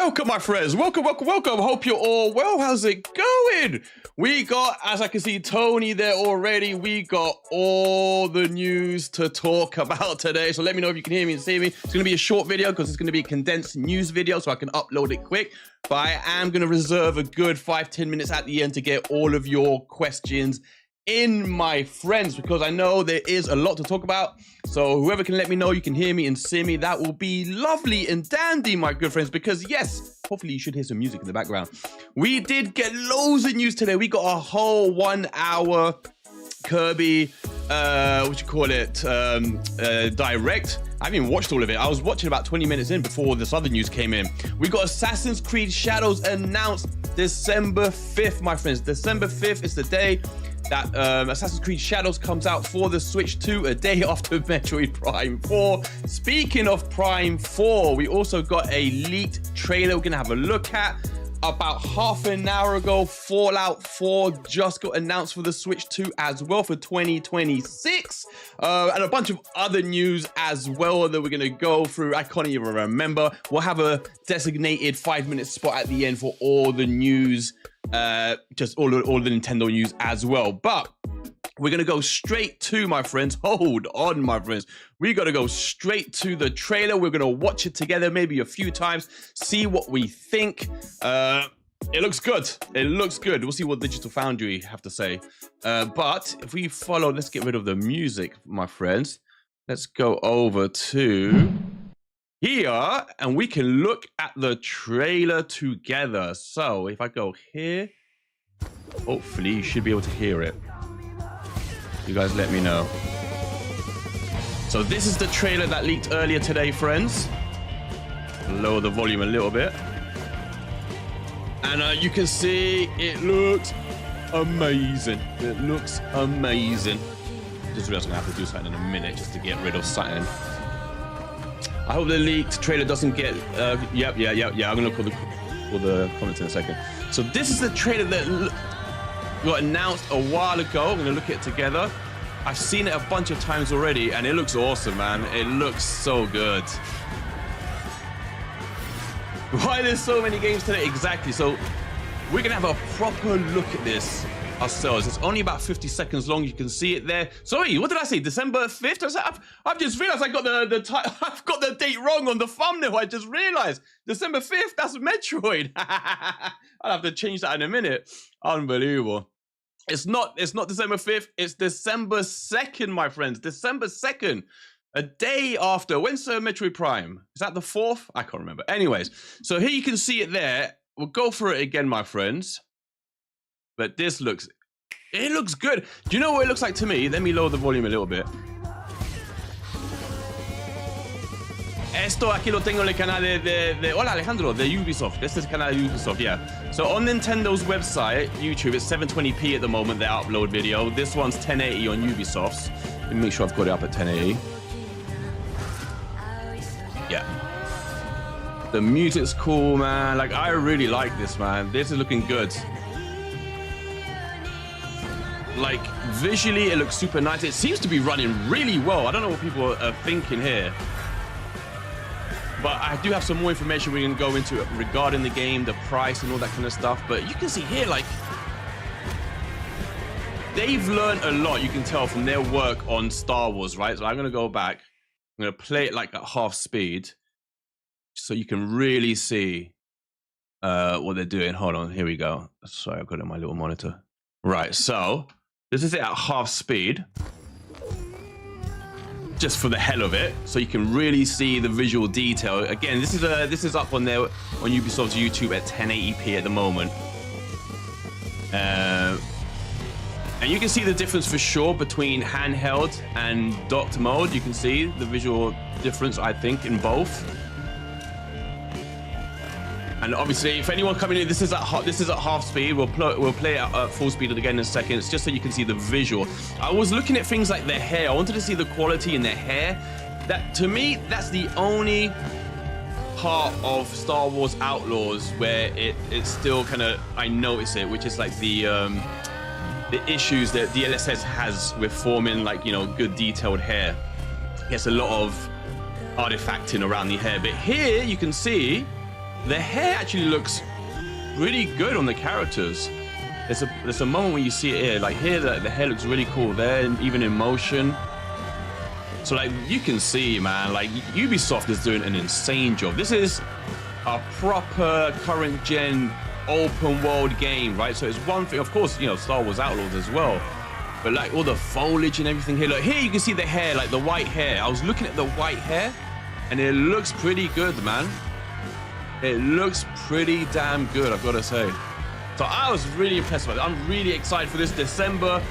Welcome, my friends. Welcome. Hope you're all well. How's it going? We got, as I can see, Tony there already. We got all the news to talk about today. So let me know if you can hear me and see me. It's going to be a short video because it's going to be a condensed news video so I can upload it quick. But I am going to reserve a good 5-10 minutes at the end to get all of your questions in, my friends, because I know there is a lot to talk about. So whoever can let me know you can hear me and see me, that will be lovely and dandy, my good friends, because yes, hopefully you should hear some music in the background. We did get loads of news today. We got a whole 1 hour Kirby direct. I haven't even watched all of it. I was watching about 20 minutes in before this other news came in. We got Assassin's Creed Shadows announced December 5th, my friends. December 5th is the day that Assassin's Creed Shadows comes out for the Switch 2, a day after Metroid Prime 4. Speaking of Prime 4, we also got a leaked trailer we're gonna have a look at. About half an hour ago, Fallout 4 just got announced for the Switch 2 as well for 2026. And a bunch of other news as well that we're gonna go through. I can't even remember. We'll have a designated 5-minute spot at the end for all the news, just all the Nintendo news as well. But we're gonna go straight to, my friends, hold on, my friends. We gotta go straight to the trailer. We're gonna watch it together maybe a few times, see what we think. It looks good. It looks good. We'll see what Digital Foundry have to say. But if we follow, let's get rid of the music, my friends. Let's go over to here and we can look at the trailer together. So if I go here, hopefully you should be able to hear it. You guys let me know. So this is the trailer that leaked earlier today, friends. Lower the volume a little bit. And you can see it looks amazing. It looks amazing. Just realized I'm gonna have to do something in a minute just to get rid of something. I hope the leaked trailer doesn't get, yep. I'm gonna call the comments in a second. So this is the trailer that got announced a while ago. I'm gonna look at it together. I've seen it a bunch of times already and it looks awesome, man. It looks so good. Why there's so many games today? Exactly. So we're gonna have a proper look at this ourselves. It's only about 50 seconds long. You can see it there. Sorry, what did I say? December 5th? I've just realized I got I've got the date wrong on the thumbnail. I just realized December 5th. That's Metroid. I'll have to change that in a minute. Unbelievable. It's not December 5th. It's December 2nd, my friends. December 2nd. A day after. When's Metroid Prime? Is that the 4th? I can't remember. Anyways, so here you can see it there. We'll go for it again, my friends. But this looks good. Do you know what it looks like to me? Let me lower the volume a little bit. Esto aquí lo tengo en el canal de Hola Alejandro, de Ubisoft. This is the canal de Ubisoft, yeah. So on Nintendo's website, YouTube, it's 720p at the moment, their upload video. This one's 1080 on Ubisoft's. Let me make sure I've got it up at 1080. Yeah. The music's cool, man. Like, I really like this, man. This is looking good. Like, visually, it looks super nice. It seems to be running really well. I don't know what people are thinking here. But I do have some more information we can go into regarding the game, the price and all that kind of stuff. But you can see here, like, they've learned a lot, you can tell, from their work on Star Wars, right? So I'm going to go back. I'm going to play it like at half speed so you can really see what they're doing. Hold on, here we go. Sorry, I've got it on my little monitor. Right, so this is it at half speed. Just for the hell of it, so you can really see the visual detail. Again, this is up on Ubisoft's YouTube at 1080p at the moment, and you can see the difference for sure between handheld and docked mode. You can see the visual difference, I think, in both. And obviously, if anyone coming in, this is at half speed. We'll play it at full speed again in a second. It's just so you can see the visual. I was looking at things like their hair. I wanted to see the quality in their hair. That, to me, that's the only part of Star Wars Outlaws where it's still kind of, I notice it, which is like the issues that DLSS has with forming, like, you know, good detailed hair. It gets a lot of artifacting around the hair. But here you can see the hair actually looks really good on the characters. There's a moment when you see it here, like here, the hair looks really cool there, and even in motion. So like you can see, man, like Ubisoft is doing an insane job. This is a proper current gen open world game, right? So it's one thing, of course, you know, Star Wars Outlaws as well, but like all the foliage and everything here. Look, here you can see the hair, like the white hair. I was looking at the white hair and it looks pretty good, man. It looks pretty damn good, I've got to say. So I was really impressed by it. I'm really excited for this December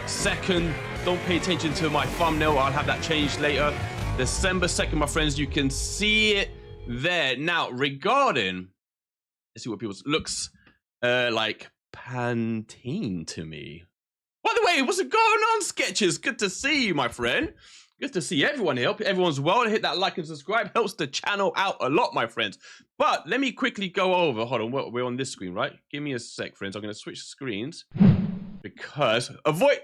2nd. Don't pay attention to my thumbnail. I'll have that changed later. December 2nd, my friends. You can see it there. Now, regarding, let's see what people looks like Pantene to me. By the way, what's going on, Sketches? Good to see you, my friend. Good to see everyone here. Hope everyone's well. Hit that like and subscribe. Helps the channel out a lot, my friends. But let me quickly go over. Hold on, we're on this screen, right? Give me a sec, friends. I'm going to switch screens. Because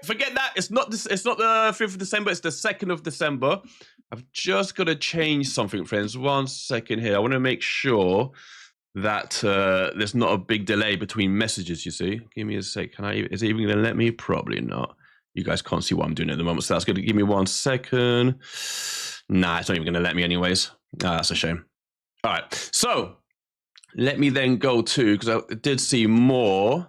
forget that, it's not the 5th of December, it's the 2nd of December. I've just got to change something, friends. 1 second here. I want to make sure that there's not a big delay between messages, you see. Give me a sec. Is it even going to let me? Probably not. You guys can't see what I'm doing at the moment, so that's going to give me 1 second. Nah, it's not even going to let me anyways. Ah, that's a shame. All right, so let me then go to, because I did see more.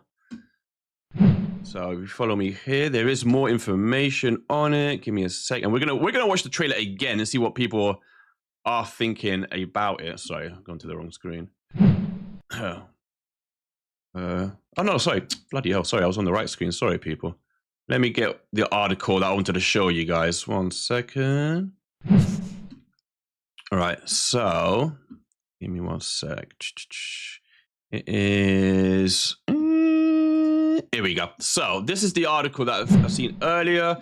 So if you follow me here, there is more information on it. Give me a second. We're gonna watch the trailer again and see what people are thinking about it. Sorry, I've gone to the wrong screen. Oh no, sorry. Bloody hell, sorry, I was on the right screen. Sorry, people. Let me get the article that I wanted to show you guys. 1 second. All right, so give me 1 sec. It is. Here we go. So this is the article that I've seen earlier,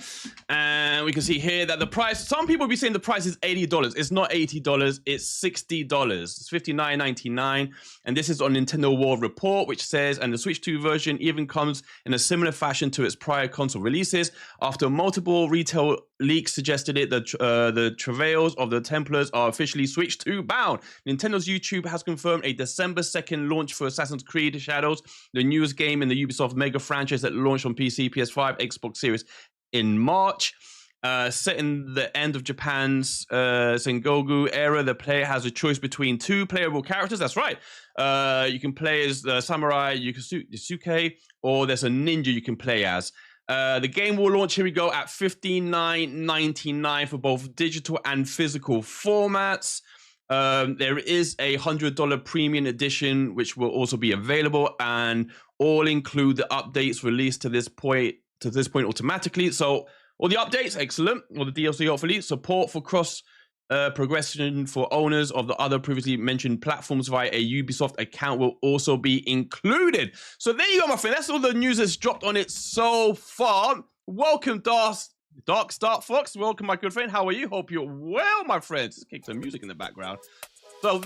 and we can see here that the price, some people will be saying the price is $80. It's not $80, it's $60. It's $59.99, and this is on Nintendo World Report, which says, and the Switch 2 version even comes in a similar fashion to its prior console releases. After multiple retail leaks suggested it, the travails of the Templars are officially Switch 2 bound. Nintendo's YouTube has confirmed a December 2nd launch for Assassin's Creed Shadows, the newest game in the Ubisoft mega franchise that launched on PC, PS5, Xbox Series in March. Set in the end of Japan's Sengoku era, the player has a choice between 2 playable characters. That's right. You can play as the samurai Yusuke, or there's a ninja you can play as. The game will launch, here we go, at $59.99 for both digital and physical formats. There is a $100 premium edition, which will also be available, and all include the updates released to this point automatically. So all the updates, excellent. All the DLC, hopefully. Support for cross progression for owners of the other previously mentioned platforms via a Ubisoft account will also be included. So there you go, my friend. That's all the news that's dropped on it so far. Welcome, Dark Star Fox. Welcome, my good friend. How are you? Hope you're well, my friends. Let's kick some music in the background. So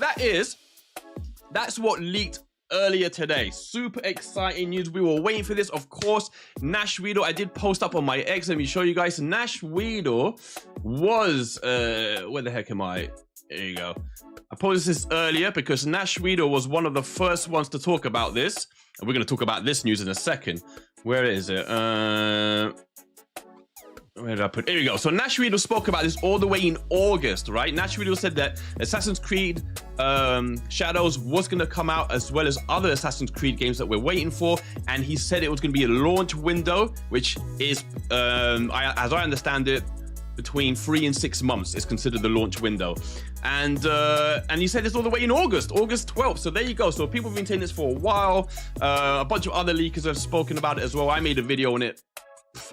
that's what leaked earlier today. Super exciting news. We were waiting for this, of course. Nash Weedle, I did post up on my X. Let me show you guys. Nash Weedle was where the heck am I? There you go. I posted this earlier because Nash Weedle was one of the first ones to talk about this, and we're going to talk about this news in a second. Where is it? Where did I put it? Here we go. So Nash Weedle spoke about this all the way in August, right? Nash Weedle said that Assassin's Creed Shadows was going to come out, as well as other Assassin's Creed games that we're waiting for. And he said it was going to be a launch window, which is, as I understand it, between 3 and 6 months is considered the launch window. And he said this all the way in August 12th. So there you go. So people have been saying this for a while. A bunch of other leakers have spoken about it as well. I made a video on it,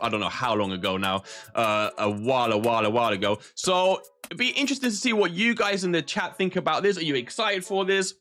I don't know how long ago now, a while ago. So it'd be interesting to see what you guys in the chat think about this. Are you excited for this?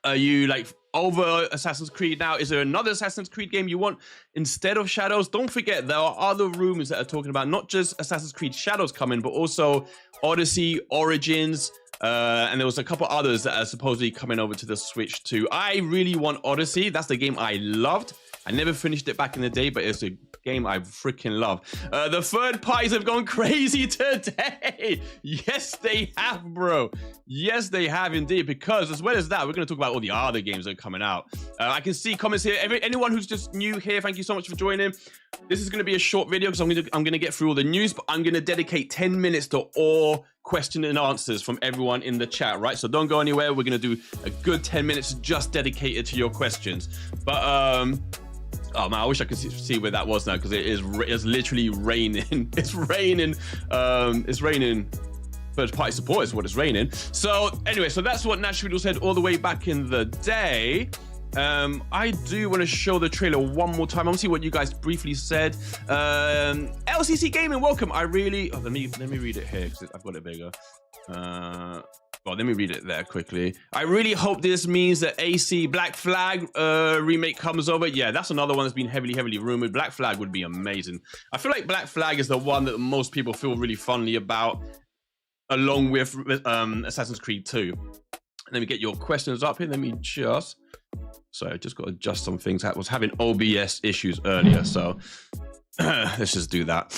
Are you like over Assassin's Creed now? Is there another Assassin's Creed game you want instead of Shadows? Don't forget, there are other rumors that are talking about not just Assassin's Creed Shadows coming, but also Odyssey, Origins, and there was a couple others that are supposedly coming over to the Switch too. I really want Odyssey. That's the game I loved. I never finished it back in the day, but it's a game I freaking love. The third parties have gone crazy today. Yes, they have, bro. Yes, they have indeed. Because as well as that, we're going to talk about all the other games that are coming out. I can see comments here. Anyone who's just new here, thank you so much for joining. This is going to be a short video because I'm going to get through all the news, but I'm going to dedicate 10 minutes to all question and answers from everyone in the chat, right? So don't go anywhere. We're going to do a good 10 minutes just dedicated to your questions. But oh man, I wish I could see where that was now, because it's literally raining. It's raining. It's raining. Third-party support is what it's raining. So anyway, so that's what Nash Video said all the way back in the day. I do want to show the trailer one more time. I want to see what you guys briefly said. LCC Gaming, welcome. I really... Oh, let me read it here because I've got it bigger. Well, let me read it there quickly. I really hope this means that AC Black Flag remake comes over. Yeah, that's another one that's been heavily rumored. Black Flag would be amazing. I feel like Black Flag is the one that most people feel really fondly about, along with Assassin's Creed 2. Let me get your questions up here. Let me just... Sorry, I just got to adjust some things. I was having OBS issues earlier, so... let's just do that.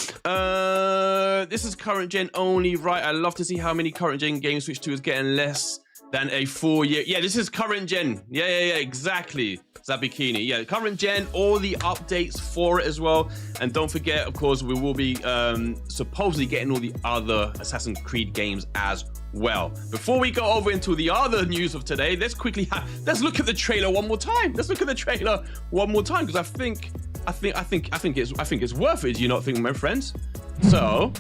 This is current gen only, right? I love to see how many current gen games Switch 2 is getting less than a 4-year. Yeah, this is current gen. Yeah, exactly. Zabikini. Yeah, current gen, all the updates for it as well. And don't forget, of course, we will be supposedly getting all the other Assassin's Creed games as well. Before we go over into the other news of today, let's look at the trailer one more time. Let's look at the trailer one more time, because I think it's worth it. Do you not think, my friends? So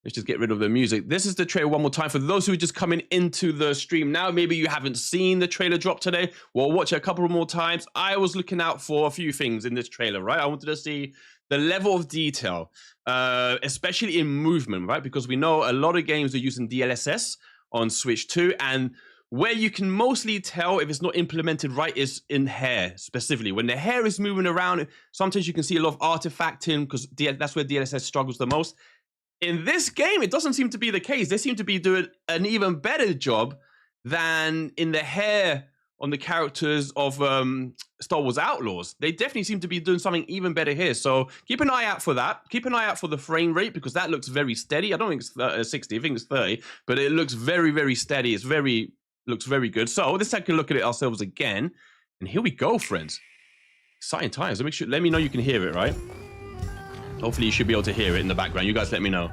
let's just get rid of the music. This is the trailer one more time. For those who are just coming into the stream now, maybe you haven't seen the trailer drop today. Well, watch it a couple more times. I was looking out for a few things in this trailer, right? I wanted to see the level of detail, especially in movement, right? Because we know a lot of games are using DLSS on Switch 2, and where you can mostly tell if it's not implemented right is in hair, specifically. When the hair is moving around, sometimes you can see a lot of artifacting, because that's where DLSS struggles the most. In this game, it doesn't seem to be the case. They seem to be doing an even better job than in the hair on the characters of Star Wars Outlaws. They definitely seem to be doing something even better here. So keep an eye out for that. Keep an eye out for the frame rate, because that looks very steady. I don't think it's 60, I think it's 30, but it looks very steady. Looks very good. So let's take a look at it ourselves again. And here we go, friends. Exciting times. Let me know you can hear it, right? Hopefully you should be able to hear it in the background. You guys let me know.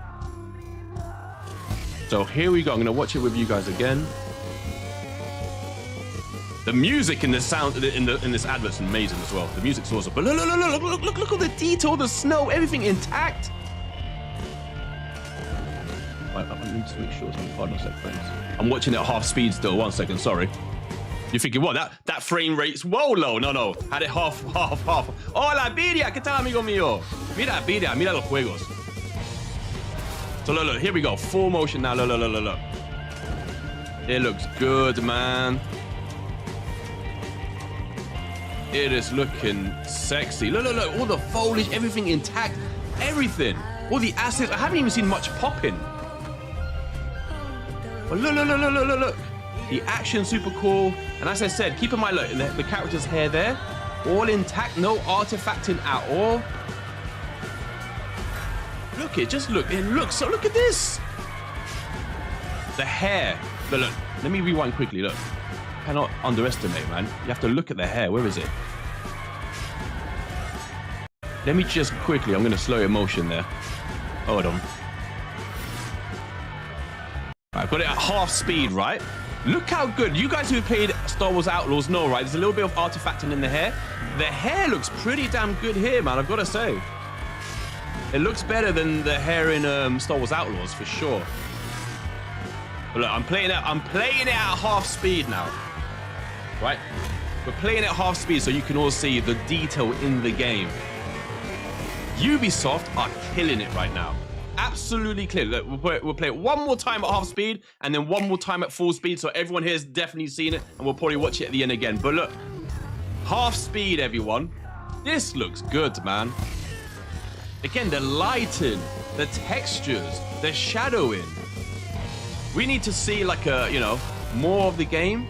So here we go. I'm going to watch it with you guys again. The music in the sound in this advert's amazing as well. The music's awesome. But look at the detail, the snow, everything intact. Right, I need to make sure something. Hold on a sec, friends. I'm watching it at half speed still. 1 second, sorry. You're thinking, what? That frame rate's whoa low. No. Had it half. Hola, Biria. ¿Qué tal, amigo mío? Mira, Biria. Mira los juegos. So look. Here we go. Full motion now. Look. It looks good, man. It is looking sexy. Look. All the foliage, everything intact. Everything. All the assets. I haven't even seen much popping. But look. The action super cool. And as I said, keep in mind, look, the character's hair there, all intact, no artifacting at all. Look, it looks, so look at this. The hair, look, let me rewind quickly, look. Cannot underestimate, man. You have to look at the hair, where is it? Let me just quickly, I'm gonna slow your motion there. Hold on. I've got it at half speed, right? Look how good. You guys who played Star Wars Outlaws know, right? There's a little bit of artifacting in the hair. The hair looks pretty damn good here, man. I've got to say. It looks better than the hair in Star Wars Outlaws, for sure. But look, I'm playing it at half speed now. Right? We're playing at half speed so you can all see the detail in the game. Ubisoft are killing it right now. Absolutely clear. Look, we'll play it one more time at half speed and then one more time at full speed, so everyone here has definitely seen it, and we'll probably watch it at the end again. But look, half speed, everyone. This looks good, man. Again, the lighting, the textures, the shadowing. We need to see like more of the game.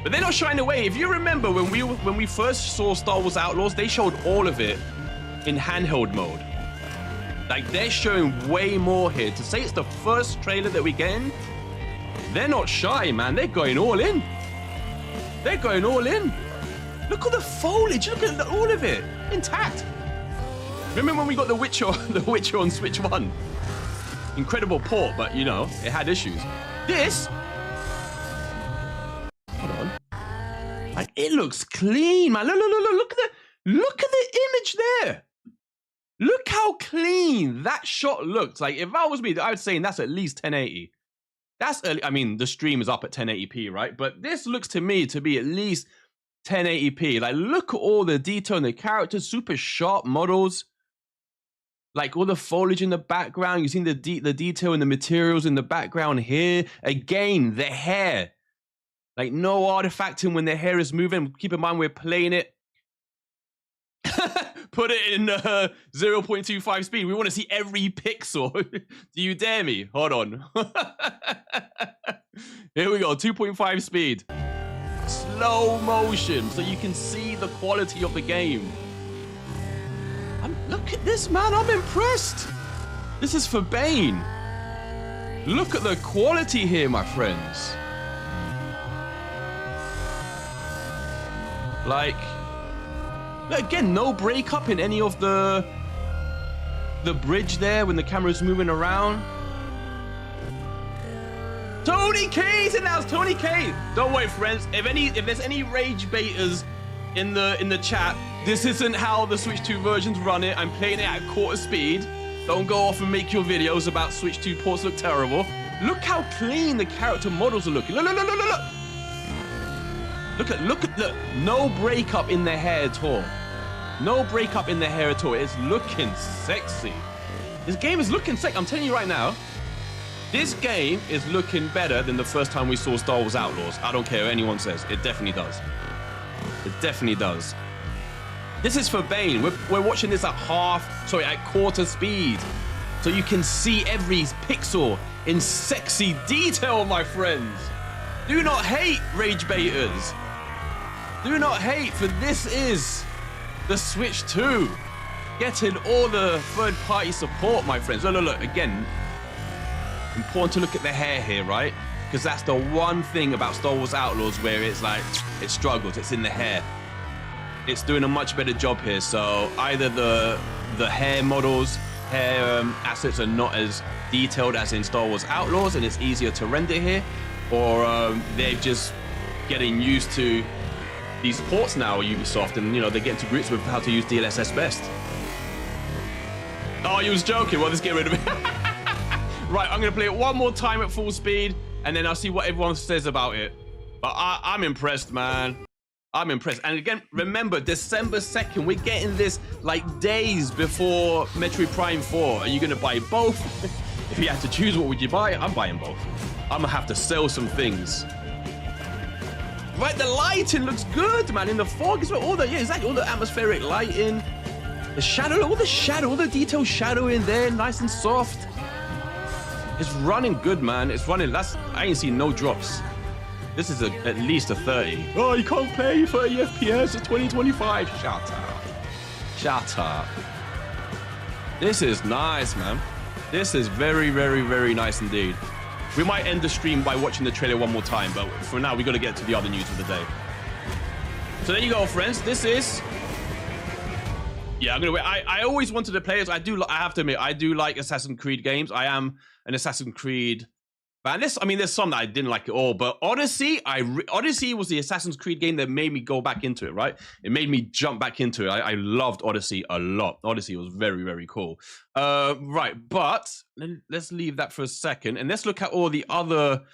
But they're not shying away. If you remember when we first saw Star Wars Outlaws, they showed all of it in handheld mode. Like, they're showing way more here. To say it's the first trailer that we're getting, they're not shy, man. They're going all in. They're going all in. Look at the foliage. Look at all of it intact. Remember when we got the Witcher on Switch 1? Incredible port, but you know, it had issues. This, hold on. Like, it looks clean, man. Look at the image there. Look how clean that shot looks. Like, if I was me, I would say that's at least 1080. That's early. I mean, the stream is up at 1080p, right? But this looks to me to be at least 1080p. Like, look at all the detail in the characters, super sharp models. Like, all the foliage in the background. You've seen the detail in the materials in the background here. Again, the hair. Like, no artifacting when the hair is moving. Keep in mind, we're playing it. Put it in 0.25 speed. We want to see every pixel. Do you dare me? Hold on. Here we go, 2.5 speed. Slow motion, so you can see the quality of the game. Look at this, man. I'm impressed. This is for Bane. Look at the quality here, my friends. Like, again, no breakup in any of the bridge there when the camera's moving around. Tony K's in the house. Tony K. Don't worry, friends. If there's any rage baiters in the chat, this isn't how the Switch 2 versions run it. I'm playing it at quarter speed. Don't go off and make your videos about Switch 2 ports look terrible. Look how clean the character models are looking. Look. Look at no breakup in the hair at all. No breakup in the hair at all. It's looking sexy. This game is looking sexy. I'm telling you right now, this game is looking better than the first time we saw Star Wars Outlaws. I don't care what anyone says. It definitely does. It definitely does. This is for Bane. We're watching this at quarter speed. So you can see every pixel in sexy detail, my friends. Do not hate, rage baiters. Do not hate, for this is the Switch 2. Getting all the third-party support, my friends. Look, again, important to look at the hair here, right? Because that's the one thing about Star Wars Outlaws where it's like, it struggles, it's in the hair. It's doing a much better job here. So either the hair models, hair assets are not as detailed as in Star Wars Outlaws and it's easier to render here, or they're just getting used to these ports now, Ubisoft, and you know, they're getting to grips with how to use DLSS best. Oh, you was joking. Well, let's get rid of it. Right, I'm gonna play it one more time at full speed, and then I'll see what everyone says about it. But I'm impressed, man. I'm impressed. And again, remember, December 2nd, we're getting this like days before Metroid Prime 4. Are you gonna buy both? If you had to choose, what would you buy? I'm buying both. I'm gonna have to sell some things. Right, the lighting looks good, man. In the fog as well. All the atmospheric lighting. The shadow, all the detailed shadow in there, nice and soft. It's running good, man. It's running. I ain't seen no drops. This is at least a 30. Oh, you can't play 30 FPS at 2025. Shut up. Shut up. This is nice, man. This is very, very, very nice indeed. We might end the stream by watching the trailer one more time, but for now, we got to get to the other news of the day. So there you go, friends. This is... Yeah, I'm gonna wait. I always wanted to play it. I have to admit, I do like Assassin's Creed games. I am an Assassin's Creed fan. There's some that I didn't like at all, but Odyssey, Odyssey was the Assassin's Creed game that made me go back into it, right? It made me jump back into it. I loved Odyssey a lot. Odyssey was very, very cool. Right, but let's leave that for a second, and let's look at all the other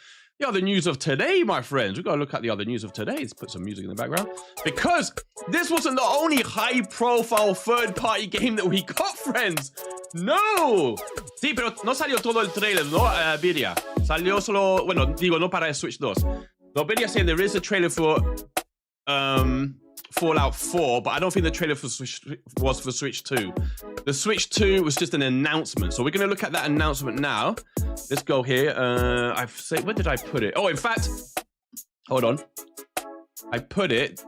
news of today, my friends. We've got to look at the other news of today. Let's put some music in the background. Because this wasn't the only high-profile third-party game that we got, friends. No! Sí, pero no salió todo el trailer, ¿no, Viria? Salió solo... Bueno, digo, no para Switch 2. No, Viria saying there is a trailer for Fallout 4, but I don't think the trailer for was for Switch 2. The Switch 2 was just an announcement. So we're going to look at that announcement now. Let's go here. Where did I put it? Oh, in fact, hold on. I put it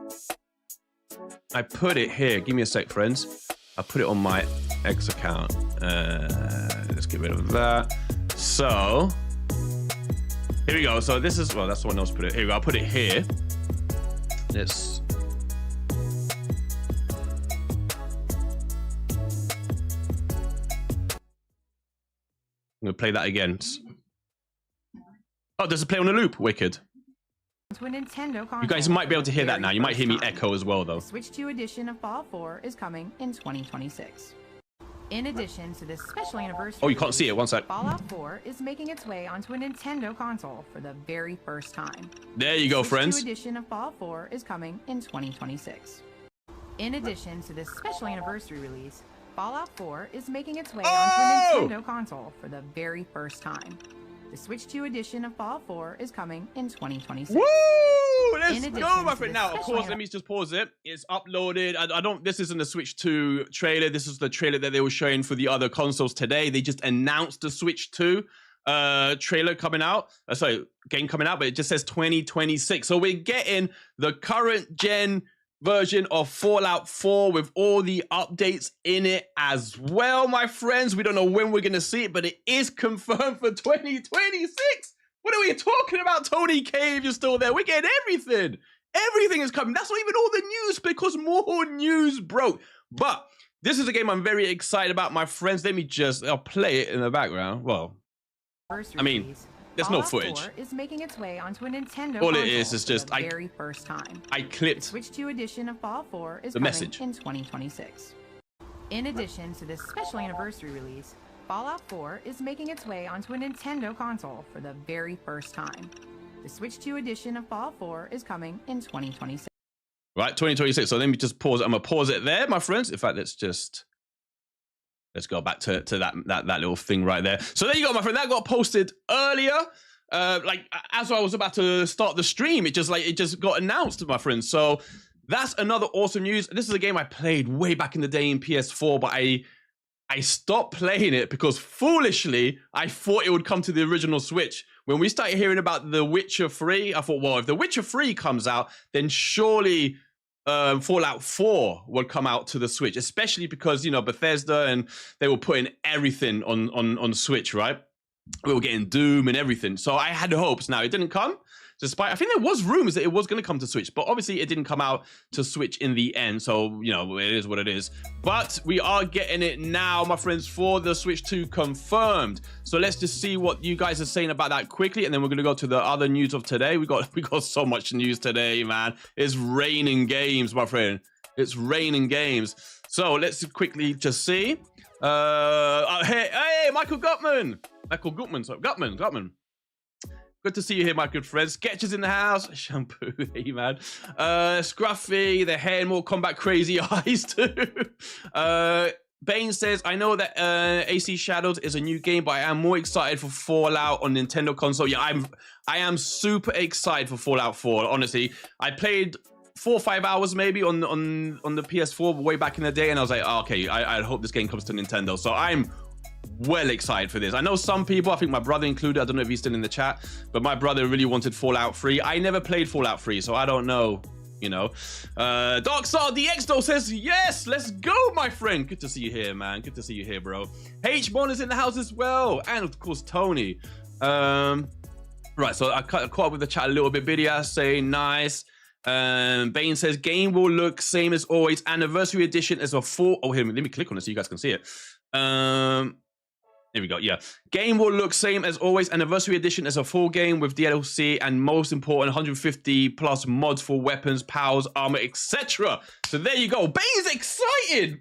here. Give me a sec, friends. I put it on my X account. Let's get rid of that. So here we go. So this is, well, that's the one else put it. Here we go. I'll put it here. Let's. I'm gonna play that again. Oh, there's a play on a loop. Wicked. To a Nintendo console. You guys might be able to hear that now. You might hear me echo as well, though. The Switch 2 edition of Fallout 4 is coming in 2026. In addition to this special anniversary, oh, you can't see it. One sec. Fallout 4 is making its way onto a Nintendo console for the very first time. There you go, friends. The Switch 2 edition of Fallout 4 is coming in 2026. In addition to this special anniversary release, Fallout 4 is making its way onto a Nintendo console for the very first time. The Switch 2 edition of Fallout 4 is coming in 2026. Woo! Let's go, my friend. Now, of course, let me just pause it. It's uploaded. I don't. This isn't the Switch 2 trailer. This is the trailer that they were showing for the other consoles today. They just announced the Switch 2 trailer coming out. Sorry, game coming out, but it just says 2026. So we're getting the current gen version of Fallout 4 with all the updates in it as well, my friends. We don't know when we're going to see it, but it is confirmed for 2026. What are we talking about, Tony K, if you're still there? We're getting everything. Everything is coming. That's not even all the news because more news broke. But this is a game I'm very excited about, my friends. Let me just, I'll play it in the background. Well, I mean, there's no footage. Is making its way onto a Nintendo all it is just the very first time. I clipped the Switch 2 edition of Fallout 4 is the coming message in 2026. In addition to this special anniversary release, Fallout 4 is making its way onto a Nintendo console for the very first time. The Switch 2 edition of Fallout 4 is coming in 2026. Right, 2026. So let me just pause it. I'm gonna pause it there, my friends. In fact, let's go back to that little thing right there. So there you go, my friend. That got posted earlier. Like as I was about to start the stream, it just got announced, my friends. So that's another awesome news. This is a game I played way back in the day in PS4, but I stopped playing it because foolishly I thought it would come to the original Switch. When we started hearing about The Witcher 3, I thought, well, if The Witcher 3 comes out, then surely Fallout 4 would come out to the Switch, especially because, you know, Bethesda and they were putting everything on Switch, right? We were getting Doom and everything. So I had hopes. Now, it didn't come. Despite, I think there was rumors that it was going to come to Switch, but obviously it didn't come out to Switch in the end. So, you know, it is what it is. But we are getting it now, my friends, for the Switch 2 confirmed. So let's just see what you guys are saying about that quickly. And then we're going to go to the other news of today. We got so much news today, man. It's raining games, my friend. It's raining games. So let's quickly just see. Hey, Michael Gutman. Gutman. Good to see you here, my good friends. Sketches in the house. Shampoo, hey, man. Scruffy, the hair, more combat crazy eyes, too. Bane says, I know that AC Shadows is a new game, but I am more excited for Fallout on Nintendo console. Yeah, I am super excited for Fallout 4, honestly. I played 4 or 5 hours maybe on the PS4 way back in the day, and I was like, oh, okay, I hope this game comes to Nintendo. So I'm well excited for this. I know some people, I think my brother included, I don't know if he's still in the chat, but my brother really wanted Fallout 3. I never played Fallout 3, so I don't know, you know. Darkstar DX though says, yes, let's go, my friend. Good to see you here, man. Good to see you here, bro. H-Bon is in the house as well, and of course, Tony. Right, so I caught up with the chat a little bit. Bidia saying, nice. Bane says, game will look same as always. Anniversary edition is a full... Oh, here, let me click on it so you guys can see it. Here we go. Yeah, game will look same as always. Anniversary edition is a full game with DLC and most important 150 plus mods for weapons, powers, armor, etc. So there you go. Bane's excited.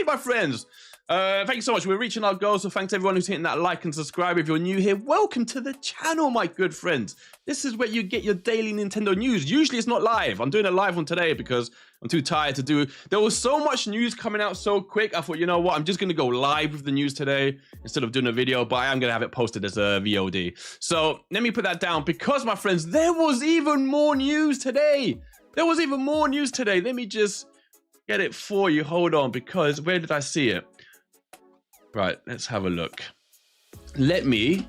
My friends. Thank you so much. We're reaching our goal, so thanks everyone who's hitting that like and subscribe. If you're new here, welcome to the channel, my good friends. This is where you get your daily Nintendo news. Usually it's not live. I'm doing a live one today because I'm too tired to do. There was so much news coming out so quick. I thought, you know what? I'm just going to go live with the news today instead of doing a video, but I am going to have it posted as a VOD. So let me put that down because, my friends, there was even more news today. Let me just get it for you. Hold on, because where did I see it? Right, let's have a look. Let me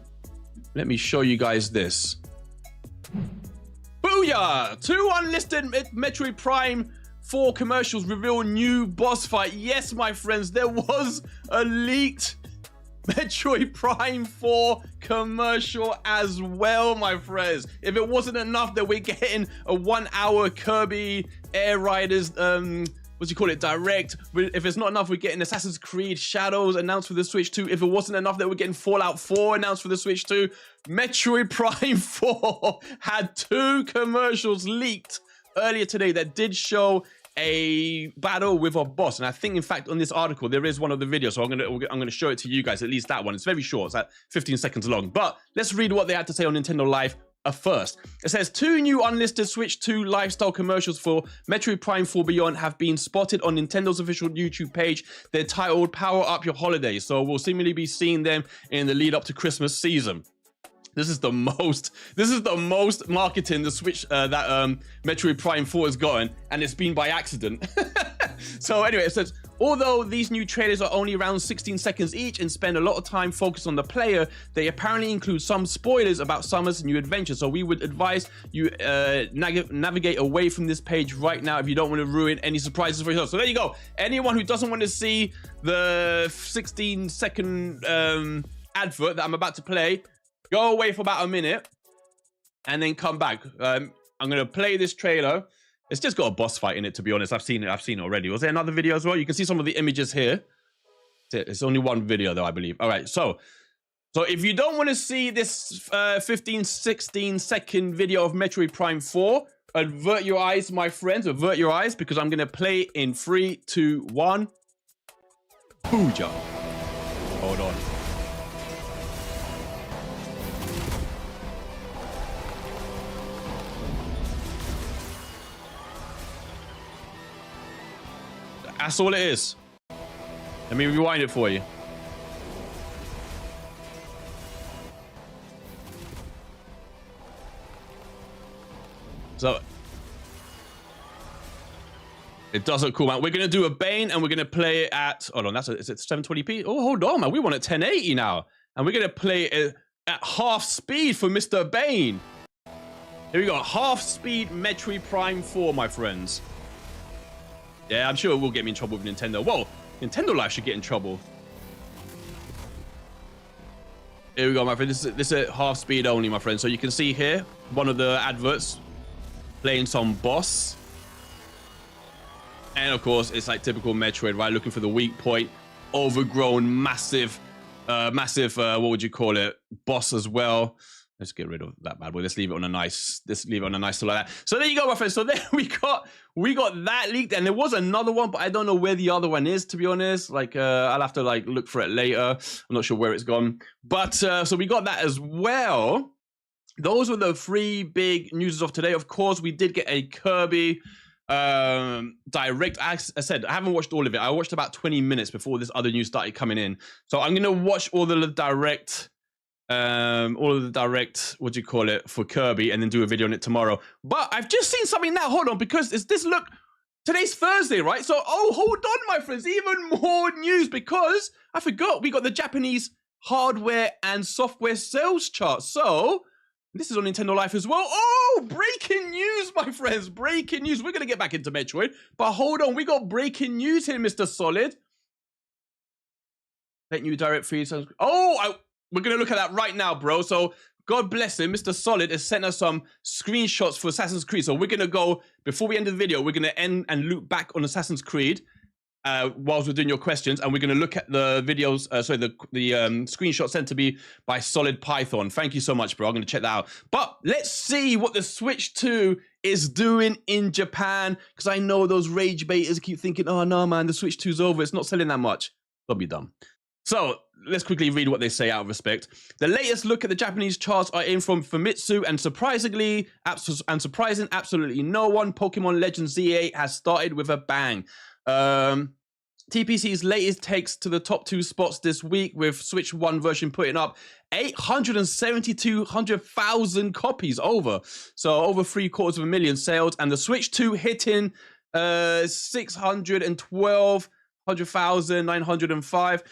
show you guys this. Booyah! 2 unlisted Metroid Prime 4 commercials reveal new boss fight. Yes, my friends, there was a leaked Metroid Prime 4 commercial as well, my friends. If it wasn't enough that we're getting a 1-hour Kirby Air Riders, what do you call it, direct. If it's not enough, we're getting Assassin's Creed Shadows announced for the Switch 2. If it wasn't enough that we're getting Fallout 4 announced for the Switch 2, Metroid Prime 4 had 2 commercials leaked earlier today that did show a battle with a boss. And I think, in fact, on this article, there is one of the videos. So I'm gonna show it to you guys, at least that one. It's very short. It's like 15 seconds long. But let's read what they had to say on Nintendo Live first. It says 2 new unlisted Switch 2 lifestyle commercials for Metroid Prime 4 Beyond have been spotted on Nintendo's official YouTube page. They're titled Power Up Your Holiday. So we'll seemingly be seeing them in the lead up to Christmas season. This is the most marketing the Switch Metroid Prime 4 has gotten, and it's been by accident. So anyway, it says, although these new trailers are only around 16 seconds each and spend a lot of time focused on the player, they apparently include some spoilers about Summer's new adventure. So we would advise you navigate away from this page right now if you don't want to ruin any surprises for yourself. So there you go. Anyone who doesn't want to see the 16-second advert that I'm about to play, go away for about a minute and then come back. I'm gonna play this trailer. It's just got a boss fight in it, to be honest. I've seen it already. Was there another video as well? You can see some of the images here. It's only one video though, I believe. All right, so if you don't want to see this 15-16 second video of Metroid Prime 4, avert your eyes, my friends. Avert your eyes, because I'm gonna play in 3, 2, 1. Booyah. Hold on. That's all it is. Let me rewind it for you. So it does look cool, man. We're gonna do a Bane and we're gonna play it at, hold on, is it 720p? Oh, hold on, man. We want it 1080 now. And we're gonna play it at half speed for Mr. Bane. Here we go, half speed Metroid Prime 4, my friends. Yeah, I'm sure it will get me in trouble with Nintendo. Whoa, Nintendo Life should get in trouble. Here we go, my friend. This is at half speed only, my friend. So you can see here, one of the adverts playing some boss. And of course, it's like typical Metroid, right? Looking for the weak point, overgrown, massive, what would you call it? Boss as well. Let's get rid of that bad boy. Let's leave it on a nice, so like that. So there you go, my friends. So there we got that leaked, and there was another one, but I don't know where the other one is, to be honest. Like, I'll have to like look for it later. I'm not sure where it's gone. But so we got that as well. Those were the 3 big news of today. Of course, we did get a Kirby direct. As I said, I haven't watched all of it. I watched about 20 minutes before this other news started coming in. So I'm gonna watch all the direct. What do you call it, for Kirby, and then do a video on it tomorrow. But I've just seen something now. Hold on, because today's Thursday, right? So hold on, my friends, even more news, because I forgot we got the Japanese hardware and software sales chart. So this is on Nintendo Life as well. Oh, breaking news, my friends, breaking news. We're gonna get back into Metroid, but hold on, we got breaking news here, Mr. Solid. Let you direct feed. We're going to look at that right now, bro. So God bless him. Mr. Solid has sent us some screenshots for Assassin's Creed. So we're going to go, before we end the video, we're going to end and loop back on Assassin's Creed whilst we're doing your questions. And we're going to look at the videos, the screenshot sent to me by Solid Python. Thank you so much, bro. I'm going to check that out. But let's see what the Switch 2 is doing in Japan. Because I know those rage baiters keep thinking, oh, no, man, the Switch 2's over. It's not selling that much. Don't be dumb. So let's quickly read what they say out of respect. The latest look at the Japanese charts are in from Famitsu, and surprising, absolutely no one, Pokemon Legends Z8 has started with a bang. TPC's latest takes to the top 2 spots this week, with Switch 1 version putting up 872,000 copies over. So over 750,000 sales, and the Switch 2 hitting 612,905.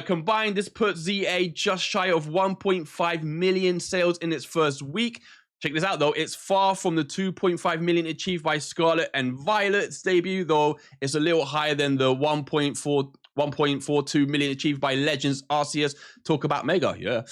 Combined, this puts ZA just shy of 1.5 million sales in its first week. Check this out, though. It's far from the 2.5 million achieved by Scarlet and Violet's debut, though it's a little higher than the 1.42 million achieved by Legends Arceus. Talk about Mega, yeah.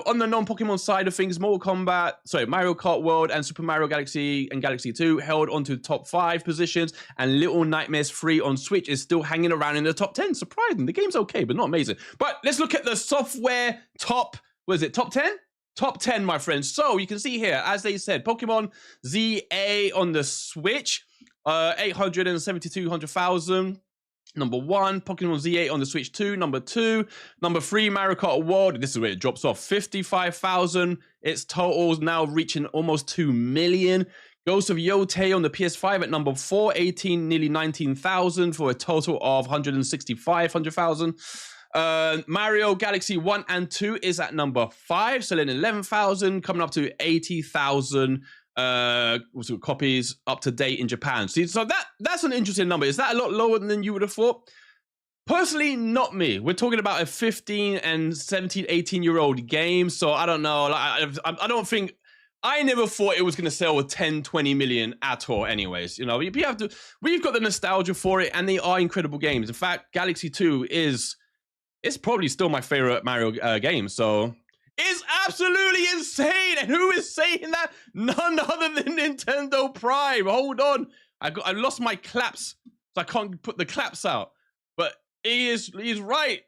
On the non-Pokemon side of things, Mario Kart World and Super Mario Galaxy and Galaxy 2 held onto top 5 positions, and Little Nightmares 3 on Switch is still hanging around in the top 10. Surprising. The game's okay, but not amazing. But let's look at the software top 10? Top 10, my friends. So you can see here, as they said, Pokemon ZA on the Switch, 872,000. Number 1, Pokemon Z8 on the Switch 2. Number 2, number 3, Mario Kart World. This is where it drops off. 55,000. Its totals now reaching almost 2 million. Ghost of Yotei on the PS5 at number 4, nearly 19,000 for a total of 165,000. Mario Galaxy 1 and 2 is at number 5, selling 11,000, coming up to 80,000 copies up to date in Japan. See, so that's an interesting number. Is that a lot lower than you would have thought? Personally, not me. We're talking about a 15 and 17, 18-year-old game, so I don't know. I don't think... I never thought it was going to sell 10, 20 million at all anyways. You know, we've got the nostalgia for it, and they are incredible games. In fact, Galaxy 2 it's probably still my favorite Mario game, so it's absolutely insane. And who is saying that? None other than Nintendo Prime. Hold on, I lost my claps, so I can't put the claps out. But he's right.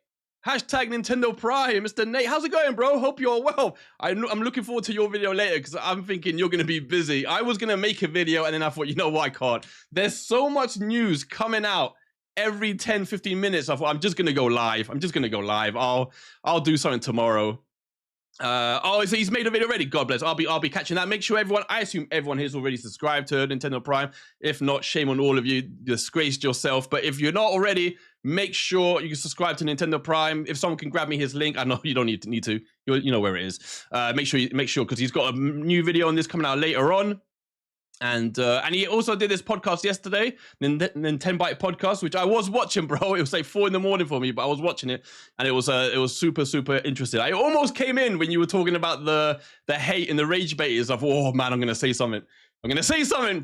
Hashtag Nintendo Prime, Mr. Nate. How's it going, bro? Hope you're well. I'm looking forward to your video later because I'm thinking you're gonna be busy. I was gonna make a video and then I thought, you know what, I can't. There's so much news coming out every 10, 15 minutes. I thought, I'm just gonna go live. I'll do something tomorrow. So he's made a video already. God bless. I'll be catching that. Make sure everyone, I assume everyone here is already subscribed to Nintendo Prime. If not, shame on all of you. Disgraced yourself. But if you're not already, make sure you can subscribe to Nintendo Prime. If someone can grab me his link, I know you don't need to. You know where it is. Make sure because he's got a new video on this coming out later on. And he also did this podcast yesterday, Nintendo Byte podcast, which I was watching, bro. It was like 4 a.m. for me, but I was watching it, and it was super, super interesting. I almost came in when you were talking about the hate and the rage baiters of, oh man, I'm gonna say something, but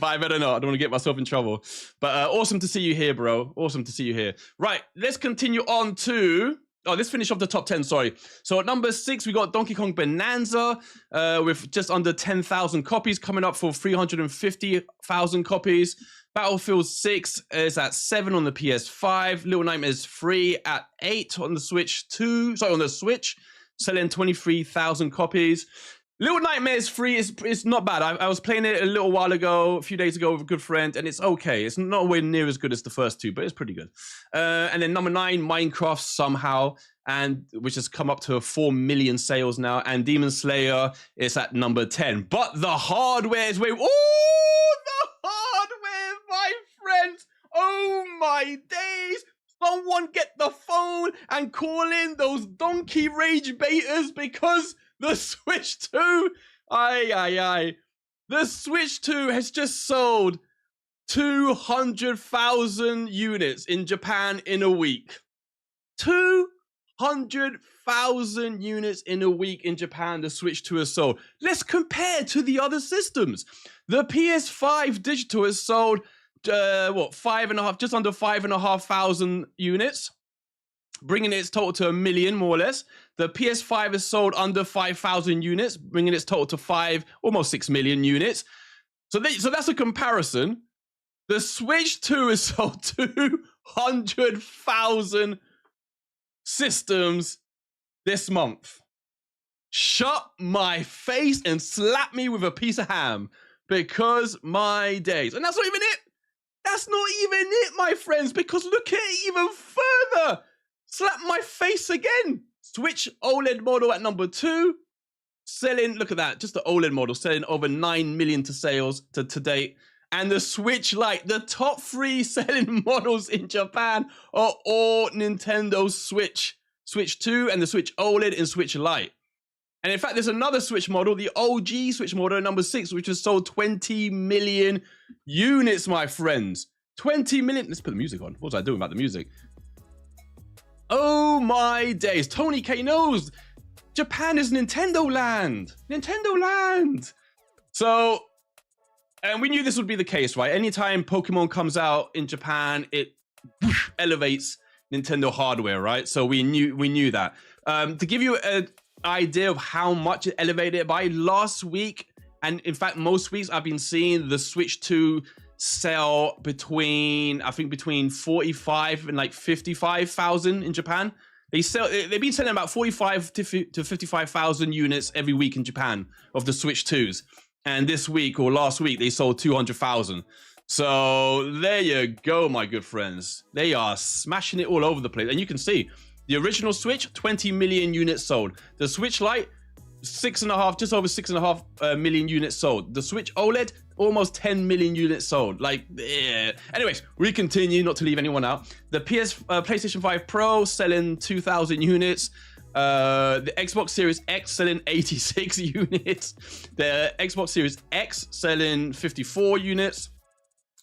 I better not. I don't want to get myself in trouble. But awesome to see you here, bro. Awesome to see you here. Right, let's continue on to... Oh, let's finish off the top 10, sorry. So at number 6, we got Donkey Kong Bonanza with just under 10,000 copies, coming up for 350,000 copies. Battlefield 6 is at 7 on the PS5. Little Nightmares 3 at 8 on the Switch 2. Sorry, on the Switch, selling 23,000 copies. Little Nightmares 3 is not bad. I was playing it a few days ago with a good friend, and it's okay. It's nowhere near as good as the first 2, but it's pretty good. And then number 9, Minecraft somehow, and which has come up to 4 million sales now. And Demon Slayer is at number 10. But the hardware is way... Oh, the hardware, my friends! Oh my days! Someone get the phone and call in those donkey rage baiters because... The Switch 2, the Switch 2 has just sold 200,000 units in Japan in a week. 200,000 units in a week in Japan, the Switch 2 has sold. Let's compare to the other systems. The PS5 digital has sold, just under 5,500 units, bringing its total to 1 million, more or less. The PS5 has sold under 5,000 units, bringing its total to almost 6 million units. So that's a comparison. The Switch 2 has sold 200,000 systems this month. Shut my face and slap me with a piece of ham, because my days. And that's not even it. That's not even it, my friends, because look at it even further. Slap my face again. Switch OLED model at number 2, selling, look at that, just the OLED model, selling over 9 million to date. And the Switch Lite, the top 3 selling models in Japan are all Nintendo Switch. Switch 2 and the Switch OLED and Switch Lite. And in fact, there's another Switch model, the OG Switch model, number 6, which has sold 20 million units, my friends. 20 million. Let's put the music on. What was I doing about the music? Oh my days. Tony K knows. Japan is Nintendo land. Nintendo land. So, and we knew this would be the case, right? Anytime Pokemon comes out in Japan, it elevates Nintendo hardware, right? So we knew that. To give you an idea of how much it elevated it by, last week, and in fact most weeks, I've been seeing the Switch 2 sell between 45 and like 55,000 in Japan. They've been selling about 45 to 55,000 units every week in Japan of the Switch 2s. And this week or last week, they sold 200,000. So there you go, my good friends. They are smashing it all over the place. And you can see the original Switch, 20 million units sold. The Switch Lite, just over 6.5 million units sold. The Switch OLED, almost 10 million units sold. Like, yeah. Anyways, we continue, not to leave anyone out. The PlayStation 5 Pro selling 2,000 units. The Xbox Series X selling 86 units. The Xbox Series X selling 54 units.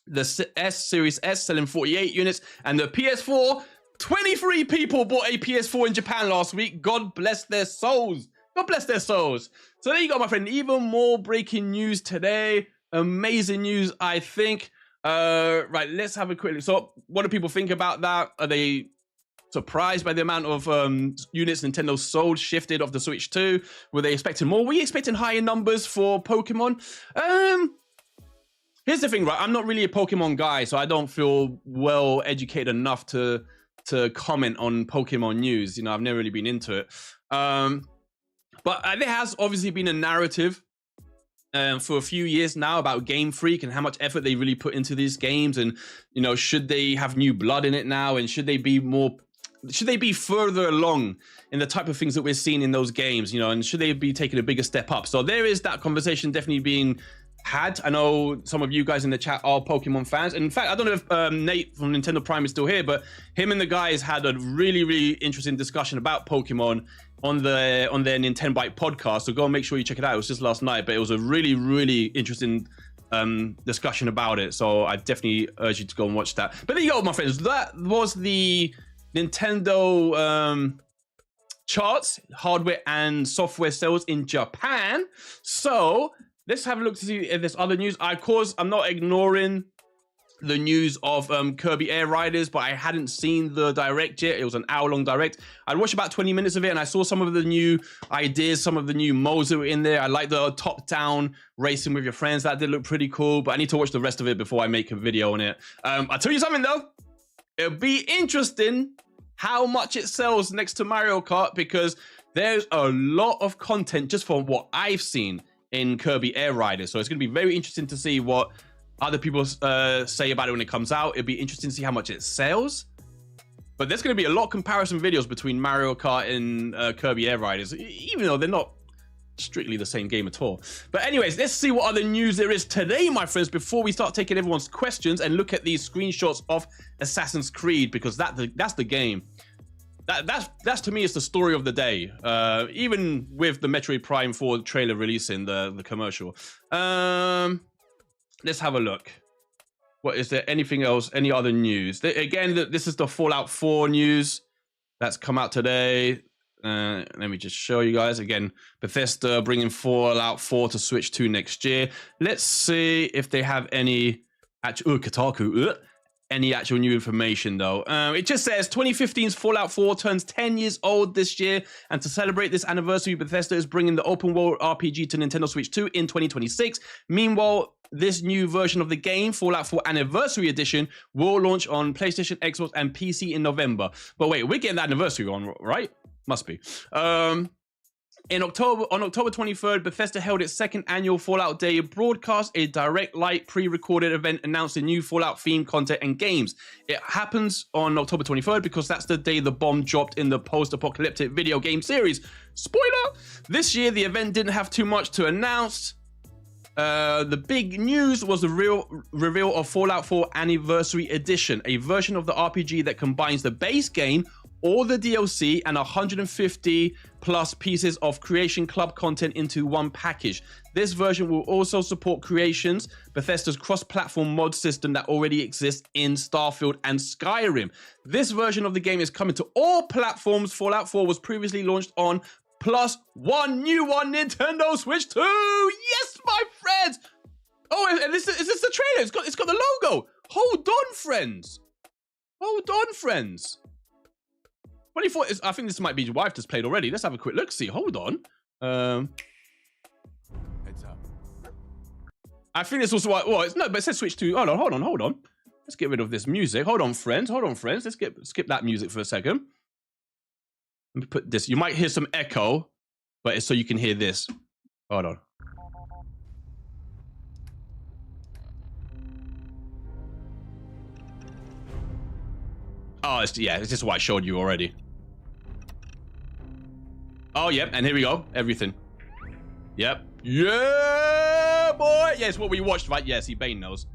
The Series S selling 48 units. And the PS4, 23 people bought a PS4 in Japan last week. God bless their souls. God bless their souls. So there you go, my friend. Even more breaking news today. Amazing news, I think. Right, let's have a quick look. So what do people think about that? Are they surprised by the amount of units Nintendo sold, shifted off the Switch 2? Were they expecting more? Were you expecting higher numbers for Pokemon? Here's the thing, right? I'm not really a Pokemon guy, so I don't feel well educated enough to comment on Pokemon news. You know, I've never really been into it. But there has obviously been a narrative for a few years now about Game Freak and how much effort they really put into these games, and you know, should they have new blood in it now, and should they be further along in the type of things that we're seeing in those games, you know, and should they be taking a bigger step up? So there is that conversation definitely being had. I know some of you guys in the chat are Pokemon fans. And in fact, I don't know if Nate from Nintendo Prime is still here, but him and the guys had a really interesting discussion about Pokemon on their Nintendo Bite podcast. So go and make sure you check it out. It was just last night, but it was a really interesting discussion about it. So I definitely urge you to go and watch that. But there you go, my friends. That was the Nintendo charts, hardware and software sales in Japan. So let's have a look to see if there's other news. Of course, I'm not ignoring the news of Kirby Air Riders, but I hadn't seen the direct yet. It was an hour-long direct. I'd watched about 20 minutes of it, and I saw some of the new ideas, some of the new modes that were in there. I like the top-down racing with your friends. That did look pretty cool, but I need to watch the rest of it before I make a video on it. I'll tell you something, though. It'll be interesting how much it sells next to Mario Kart, because there's a lot of content just from what I've seen in Kirby Air Riders. So it's going to be very interesting to see what other people say about it when it comes out. It'll be interesting to see how much it sells. But there's going to be a lot of comparison videos between Mario Kart and Kirby Air Riders, even though they're not strictly the same game at all. But anyways, let's see what other news there is today, my friends, before we start taking everyone's questions and look at these screenshots of Assassin's Creed, because that's the game. That's to me, it's the story of the day. Even with the Metroid Prime 4 trailer releasing, the commercial. Let's have a look. What is there? Anything else? Any other news? Again, this is the Fallout 4 news that's come out today. Let me just show you guys. Again, Bethesda bringing Fallout 4 to Switch 2 next year. Let's see if they have any actual Kotaku. Any actual new information, though. It just says 2015's Fallout 4 turns 10 years old this year, and to celebrate this anniversary, Bethesda is bringing the open world RPG to Nintendo Switch 2 in 2026. Meanwhile, this new version of the game, Fallout 4 Anniversary Edition, will launch on PlayStation, Xbox, and PC in November. But wait, we're getting the anniversary on, right? Must be. On October 23rd, Bethesda held its second annual Fallout Day broadcast, a direct light pre-recorded event announcing new Fallout themed content and games. It happens on October 23rd because that's the day the bomb dropped in the post-apocalyptic video game series. Spoiler! This year, the event didn't have too much to announce. The big news was the reveal of Fallout 4 Anniversary Edition, a version of the RPG that combines the base game, all the DLC, and 150 plus pieces of Creation Club content into one package. This version will also support Creations, Bethesda's cross-platform mod system that already exists in Starfield and Skyrim. This version of the game is coming to all platforms. Fallout 4 was previously launched on plus one new one, Nintendo Switch 2. Yes, my friends. Oh, and is this the trailer? It's got the logo. Hold on, friends. Hold on, friends. 24. I think this might be your wife just played already. Let's have a quick look. See, hold on. Heads up. I think this was what. Well, it's no, but it says Switch 2. Hold on. Let's get rid of this music. Hold on, friends. Let's skip that music for a second. Let me put this. You might hear some echo, but it's so you can hear this. Hold on. Oh, it's just what I showed you already. Oh, yep, and here we go. Everything. Yep. Yeah, boy. Yeah, it's what we watched, right? Yeah, see, Bane knows.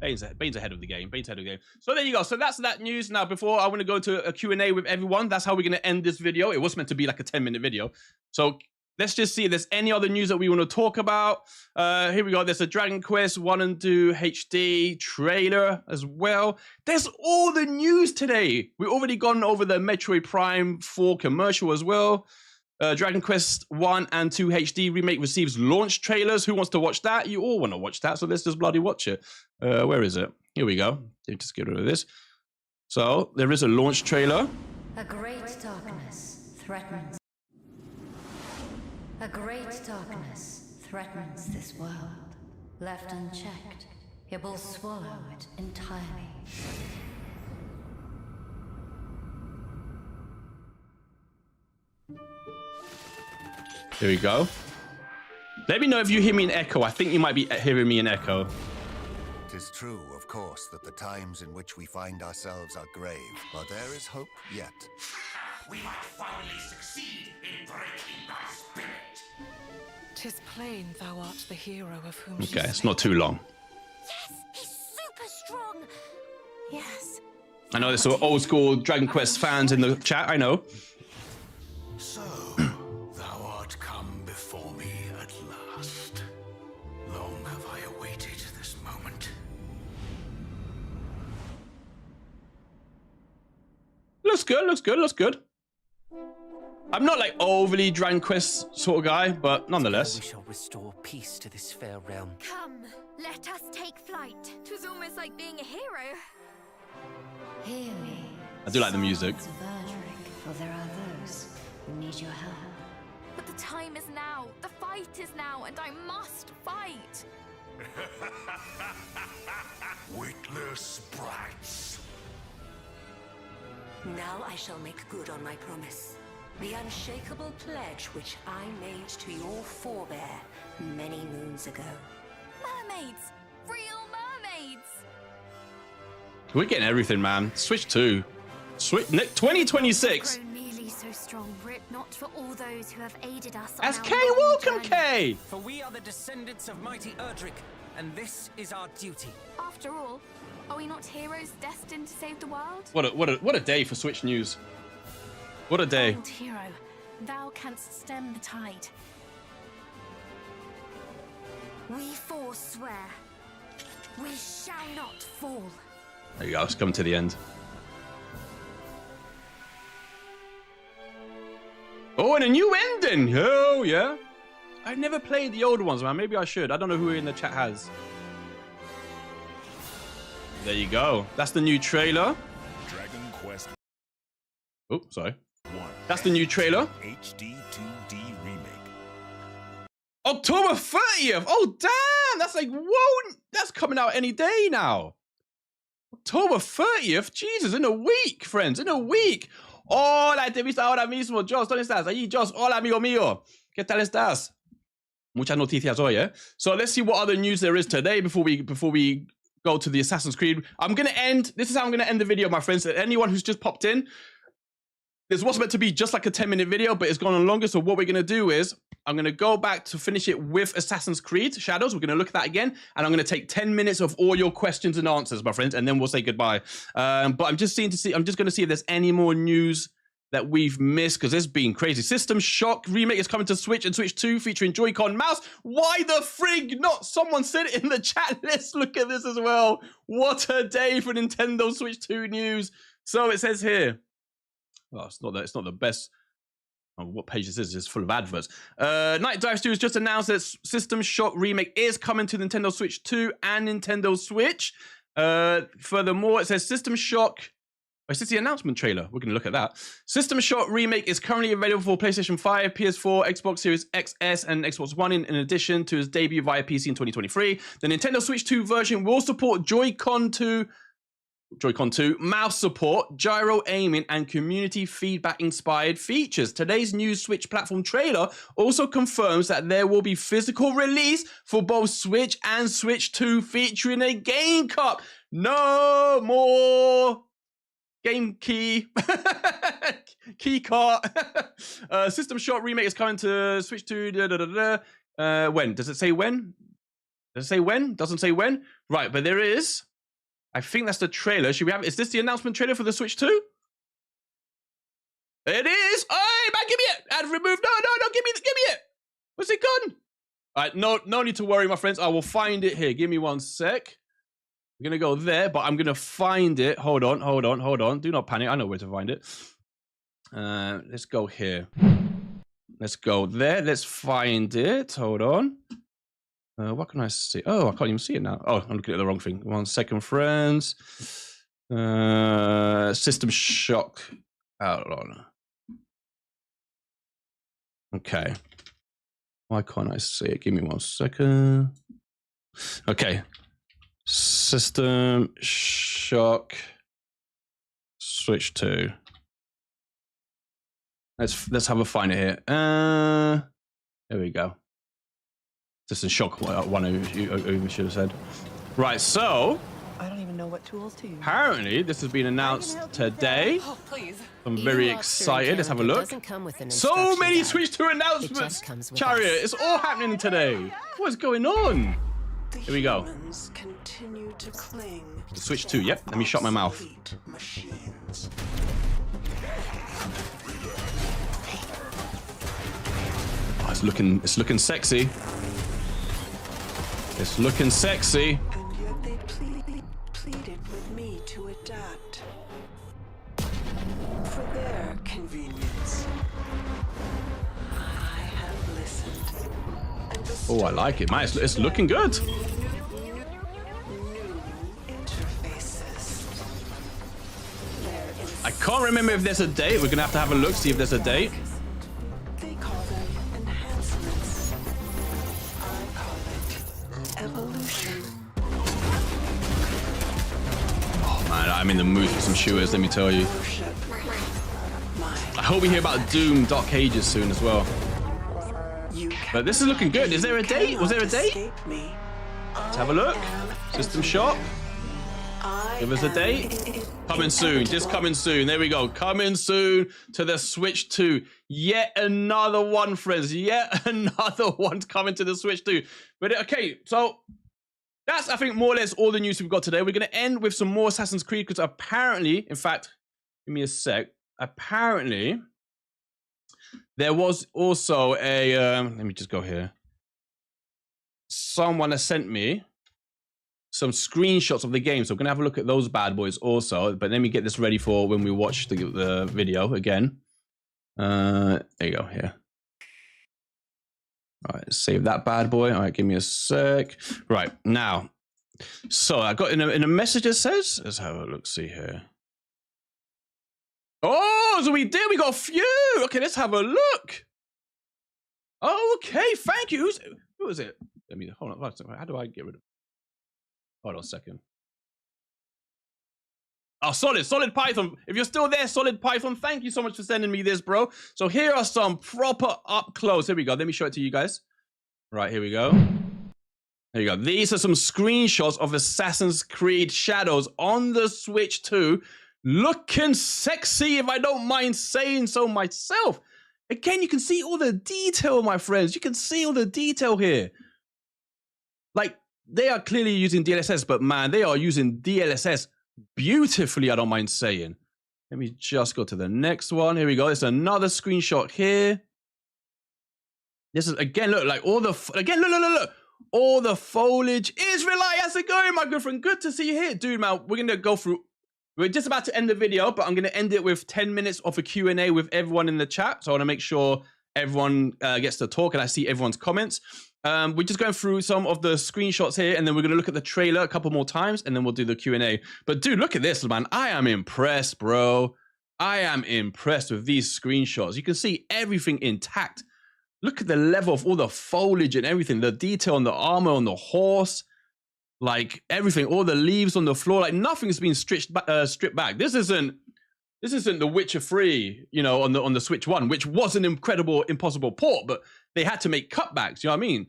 Bane's ahead of the game. So there you go. So that's that news. Now, before I want to go to a Q&A with everyone, that's how we're going to end this video. It was meant to be like a 10-minute video. So let's just see if there's any other news that we want to talk about. Here we go. There's a Dragon Quest 1 and 2 HD trailer as well. There's all the news today. We've already gone over the Metroid Prime 4 commercial as well. Dragon Quest 1 and 2 HD remake receives launch trailers. Who wants to watch that? You all want to watch that, so let's just bloody watch it. Where is it? Here we go. Let me just get rid of this. So there is a launch trailer. A great darkness threatens. A great darkness threatens this world. Left unchecked, it will swallow it entirely. Here we go. Let me know if you hear me in echo. I think you might be hearing me in echo. It is true, of course, that the times in which we find ourselves are grave, but there is hope yet. We might finally succeed in breaking thy spirit. 'Tis plain thou art the hero of whom Okay, it's not too long. Yes, he's super strong. Yes. I know there's some old school Dragon Quest fans in the chat. I know. So, thou art come before me at last. Long have I awaited this moment. Looks good. I'm not like overly Dragon Quest sort of guy, but nonetheless. We shall restore peace to this fair realm. Come, let us take flight. 'Twas almost like being a hero. Hear me. I do like the music. Sons of Erdrick, for there are those who need your help. But the time is now. The fight is now, and I must fight. Witless brats. Now I shall make good on my promise. The unshakable pledge which I made to your forebear many moons ago. Mermaids! Real mermaids! We're getting everything, man. Switch 2. 2026. Grow nearly so strong, were it not for all those who have aided us on That's our Kay. long Welcome, journey. Kay. For we are the descendants of mighty Erdrick, and this is our duty. After all, are we not heroes destined to save the world? What a day for Switch news. What a day. Old hero, thou canst stem the tide. We four swear, we shall not fall. There you go. It's come to the end. Oh, and a new ending. Oh, yeah. I never played the older ones, man. Maybe I should. I don't know who in the chat has. There you go. That's the new trailer. Dragon Quest Oh, sorry. 1. That's the new trailer. HD 2D remake. October 30th. Oh, damn. That's like, whoa. That's coming out any day now. October 30th. Jesus, in a week, friends. In a week. Hola, te he visto ahora mismo. Joss, ¿dónde estás? Allí, Joss. Hola, amigo mío. ¿Qué tal estás? Muchas noticias hoy, eh? So let's see what other news there is today before we go to the Assassin's Creed. This is how I'm going to end the video, my friends. Anyone who's just popped in, this was meant to be just like a 10-minute video, but it's gone on longer. So what we're going to do is I'm going to go back to finish it with Assassin's Creed Shadows. We're going to look at that again. And I'm going to take 10 minutes of all your questions and answers, my friends. And then we'll say goodbye. But I'm just going to see if there's any more news that we've missed, because it's been crazy. System Shock remake is coming to Switch and Switch 2 featuring Joy-Con mouse. Why the frig not? Someone said it in the chat. Let's look at this as well. What a day for Nintendo Switch 2 news. So it says here. Oh, it's not the best. Oh, what page this is full of adverts. Night Dive Studios just announced that System Shock Remake is coming to Nintendo Switch 2 and Nintendo Switch. Furthermore, it says System Shock... Oh, is this the announcement trailer? We're going to look at that. System Shock Remake is currently available for PlayStation 5, PS4, Xbox Series XS, and Xbox One in addition to its debut via PC in 2023. The Nintendo Switch 2 version will support Joy-Con 2, mouse support, gyro aiming, and community feedback-inspired features. Today's new Switch platform trailer also confirms that there will be physical release for both Switch and Switch 2 featuring a game cup. No more... Game key, key cart. System Shock Remake is coming to Switch 2. When? Does it say when? Does it say when? Doesn't say when. Right, but there is. I think that's the trailer. Should we have? Is this the announcement trailer for the Switch 2? It is. Hey, man, give me it. Add remove. No, give me it. Where's it gone? All right, no need to worry, my friends. I will find it here. Give me 1 sec. We're going to go there, but I'm going to find it. Hold on. Do not panic. I know where to find it. Let's go here. Let's go there. Let's find it. Hold on. What can I see? Oh, I can't even see it now. Oh, I'm looking at the wrong thing. 1 second, friends. System Shock. Hold on. Okay. Why can't I see it? Give me 1 second. Okay. System Shock Switch 2. Let's have a find it here. There we go. System Shock 1 over should have said. Right, so I don't even know what tools to use. Apparently this has been announced today. Oh, please. I'm very excited. Let's have a look. So many Switch 2 announcements. Chariot, it's all happening today. What's going on? Here we go. Continue to cling. Switch 2, yep. Let me shut my mouth. Oh, it's looking sexy. It's looking sexy. And yet they pleaded with me to adapt. For their convenience. I have listened. Oh, I like it, man. It's looking good. I can't remember if there's a date. We're gonna have to have a look, see if there's a date. They call them enhancements. I call it evolution. Oh man, I'm in the mood for some shooters, let me tell you. I hope we hear about Doom Dark Ages soon as well. But this is looking good. Is there a date? Was there a date? Let's have a look. System Shock. Give us a date. Coming soon. Just coming soon. There we go. Coming soon to the Switch 2. Yet another one, friends. Yet another one's coming to the Switch 2. But okay, so that's, I think, more or less all the news we've got today. We're going to end with some more Assassin's Creed because apparently, in fact, give me a sec. Apparently, there was also a, let me just go here. Someone has sent me some screenshots of the game. So we're going to have a look at those bad boys also. But let me get this ready for when we watch the video again. There you go, here. All right, save that bad boy. All right, give me a sec. Right, now. So I got in a message that says, let's have a look, see here. Oh, so we got a few. Okay, let's have a look. Oh, okay, thank you. Who is it? Let me, hold on, how do I get rid of it? Hold on a second. Oh, Solid Python. If you're still there, Solid Python, thank you so much for sending me this, bro. So here are some proper up close. Here we go. Let me show it to you guys. Right, here we go. There you go. These are some screenshots of Assassin's Creed Shadows on the Switch 2. Looking sexy, if I don't mind saying so myself. Again, you can see all the detail, my friends. You can see all the detail here. Like, they are clearly using DLSS, but man, they are using DLSS beautifully, I don't mind saying. Let me just go to the next one. Here we go. There's another screenshot here. This is, again, look, like all the, again, look. All the foliage. Israelite, how's it going, my good friend? Good to see you here. Dude, man, we're going to go through we're just about to end the video, but I'm going to end it with 10 minutes of a Q&A with everyone in the chat. So I want to make sure everyone gets to talk and I see everyone's comments. We're just going through some of the screenshots here, and then we're going to look at the trailer a couple more times, and then we'll do the Q&A. But dude, look at this, man. I am impressed, bro. I am impressed with these screenshots. You can see everything intact. Look at the level of all the foliage and everything, the detail on the armor on the horse, like everything, all the leaves on the floor, like nothing's been stripped back. This isn't The Witcher 3, you know, on the Switch 1, which was an incredible, impossible port, but they had to make cutbacks, you know what I mean?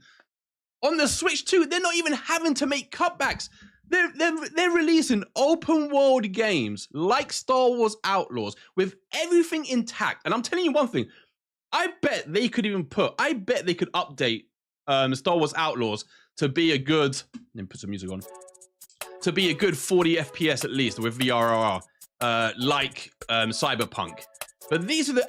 On the Switch 2, they're not even having to make cutbacks. They're releasing open world games like Star Wars Outlaws with everything intact. And I'm telling you one thing, I bet they could update Star Wars Outlaws to be a good, let me put some music on, to be a good 40 FPS at least with VRR, like Cyberpunk. But these are the,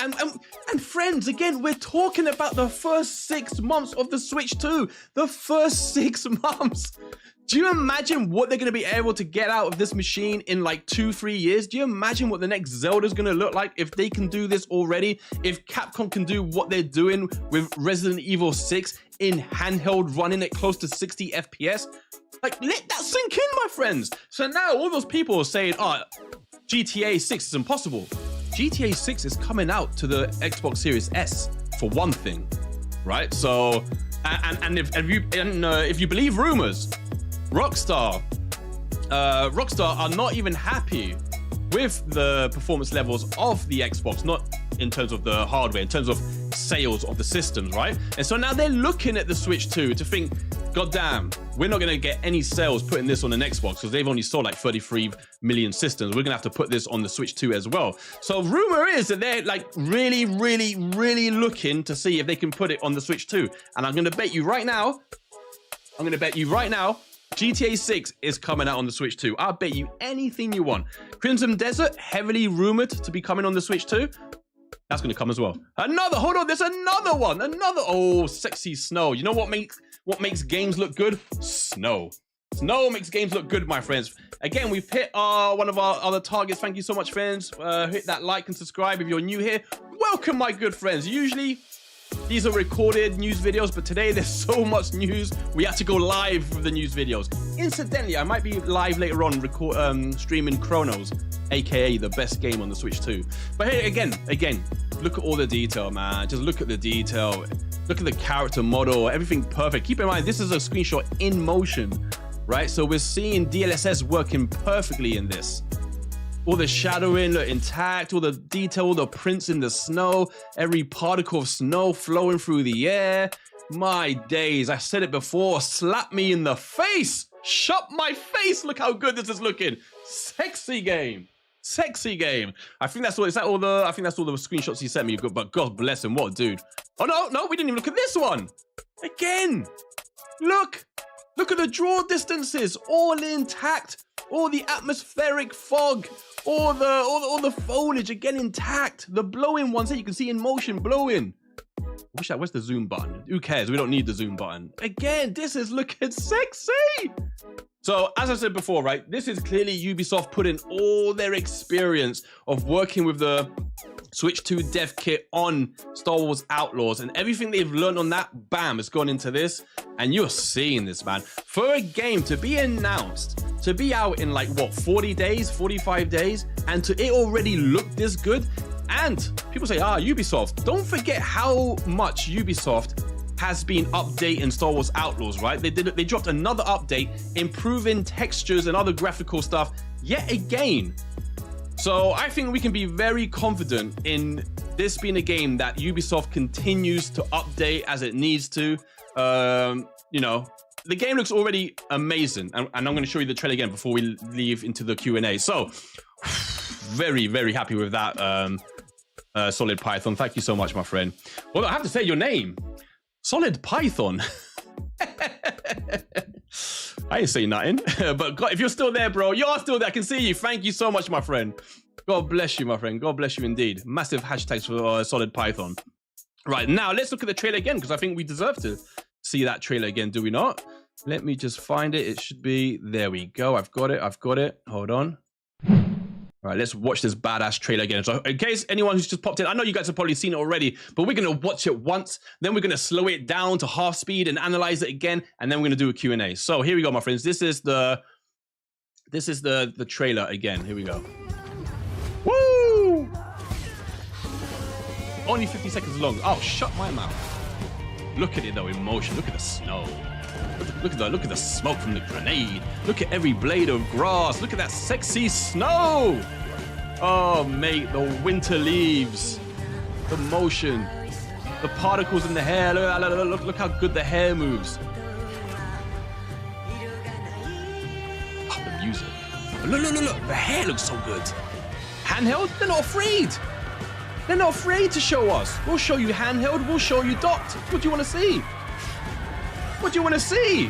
and friends, again, we're talking about the first 6 months of the Switch 2. The first 6 months. Do you imagine what they're going to be able to get out of this machine in like 2-3 years? Do you imagine what the next Zelda's going to look like if they can do this already? If Capcom can do what they're doing with Resident Evil 6 in handheld, running at close to 60 FPS? Like, let that sink in, my friends. So now all those people are saying, oh, GTA 6 is impossible. GTA 6 is coming out to the Xbox Series S, for one thing, right? So, and if you believe rumors, Rockstar are not even happy with the performance levels of the Xbox, not in terms of the hardware, in terms of sales of the systems, right? And so now they're looking at the Switch 2 to think, God damn, we're not going to get any sales putting this on an Xbox because they've only sold like 33 million systems. We're going to have to put this on the Switch 2 as well. So rumor is that they're like really looking to see if they can put it on the Switch 2. And I'm going to bet you right now, GTA 6 is coming out on the Switch 2. I'll bet you anything you want. Crimson Desert, heavily rumored to be coming on the Switch 2. That's going to come as well. Hold on, there's another one. Oh, sexy snow. You know what makes games look good? Snow. Snow makes games look good, my friends. Again, we've hit one of our other targets. Thank you so much, friends. Hit that like and subscribe if you're new here. Welcome, my good friends. Usually, these are recorded news videos, but today there's so much news, we have to go live with the news videos. Incidentally, I might be live later on streaming Chronos, aka the best game on the Switch 2. But hey, again, look at all the detail, man. Just look at the detail. Look at the character model, everything perfect. Keep in mind, this is a screenshot in motion, right? So we're seeing DLSS working perfectly in this. All the shadowing intact, all the detail, all the prints in the snow, every particle of snow flowing through the air. My days, I said it before, slap me in the face. Shut my face, look how good this is looking. Sexy game. Sexy game. I think that's all the screenshots he sent me, but God bless him, what a dude. Oh no, we didn't even look at this one. Again, look at the draw distances, all intact. All the atmospheric fog, all the foliage again intact. The blowing ones that you can see in motion blowing. Where's the zoom button? Who cares? We don't need the zoom button. Again, this is looking sexy. So as I said before, right, this is clearly Ubisoft putting all their experience of working with the Switch 2 dev kit on Star Wars Outlaws, and everything they've learned on that, bam, has gone into this. And you're seeing this, man. For a game to be announced, to be out in like, what, 40 days, 45 days, and to it already look this good. And people say, Ubisoft. Don't forget how much Ubisoft has been updating Star Wars Outlaws, right? They dropped another update, improving textures and other graphical stuff yet again. So I think we can be very confident in this being a game that Ubisoft continues to update as it needs to. You know, the game looks already amazing, and I'm going to show you the trailer again before we leave into the Q&A. So very happy with that, Solid Python. Thank you so much, my friend. Well, I have to say your name, Solid Python. I ain't saying nothing, but God, if you're still there, bro, you're still there. I can see you. Thank you so much, my friend. God bless you, my friend. God bless you indeed. Massive hashtags for Solid Python. Right, now let's look at the trailer again, because I think we deserve to see that trailer again, do we not? Let me just find it. It should be, there we go. I've got it. Hold on. All right, let's watch this badass trailer again. So in case anyone who's just popped in, I know you guys have probably seen it already, but we're going to watch it once, then we're going to slow it down to half speed and analyze it again, and then we're going to do a Q&A. So here we go, my friends. This is the trailer again. Here we go. Woo! Only 50 seconds long. Oh, shut my mouth. Look at it though, emotion. Look at the snow. Look at the smoke from the grenade. Look at every blade of grass. Look at that sexy snow. Oh, mate, the winter leaves. The motion. The particles in the hair. Look how good the hair moves. Oh, the music. Look. The hair looks so good. Handheld? They're not afraid. They're not afraid to show us. We'll show you handheld. We'll show you docked. What do you want to see? What do you want to see?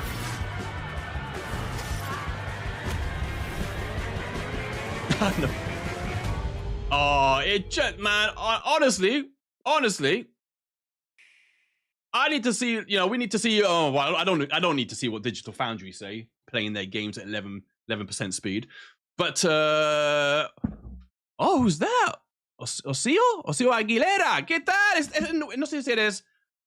Oh, it just, man, honestly, I need to see, you know, we need to see, oh, well, I don't need to see what Digital Foundry say, playing their games at 11% speed. But, oh, who's that? Osio Aguilera, ¿qué tal? No sé si eres,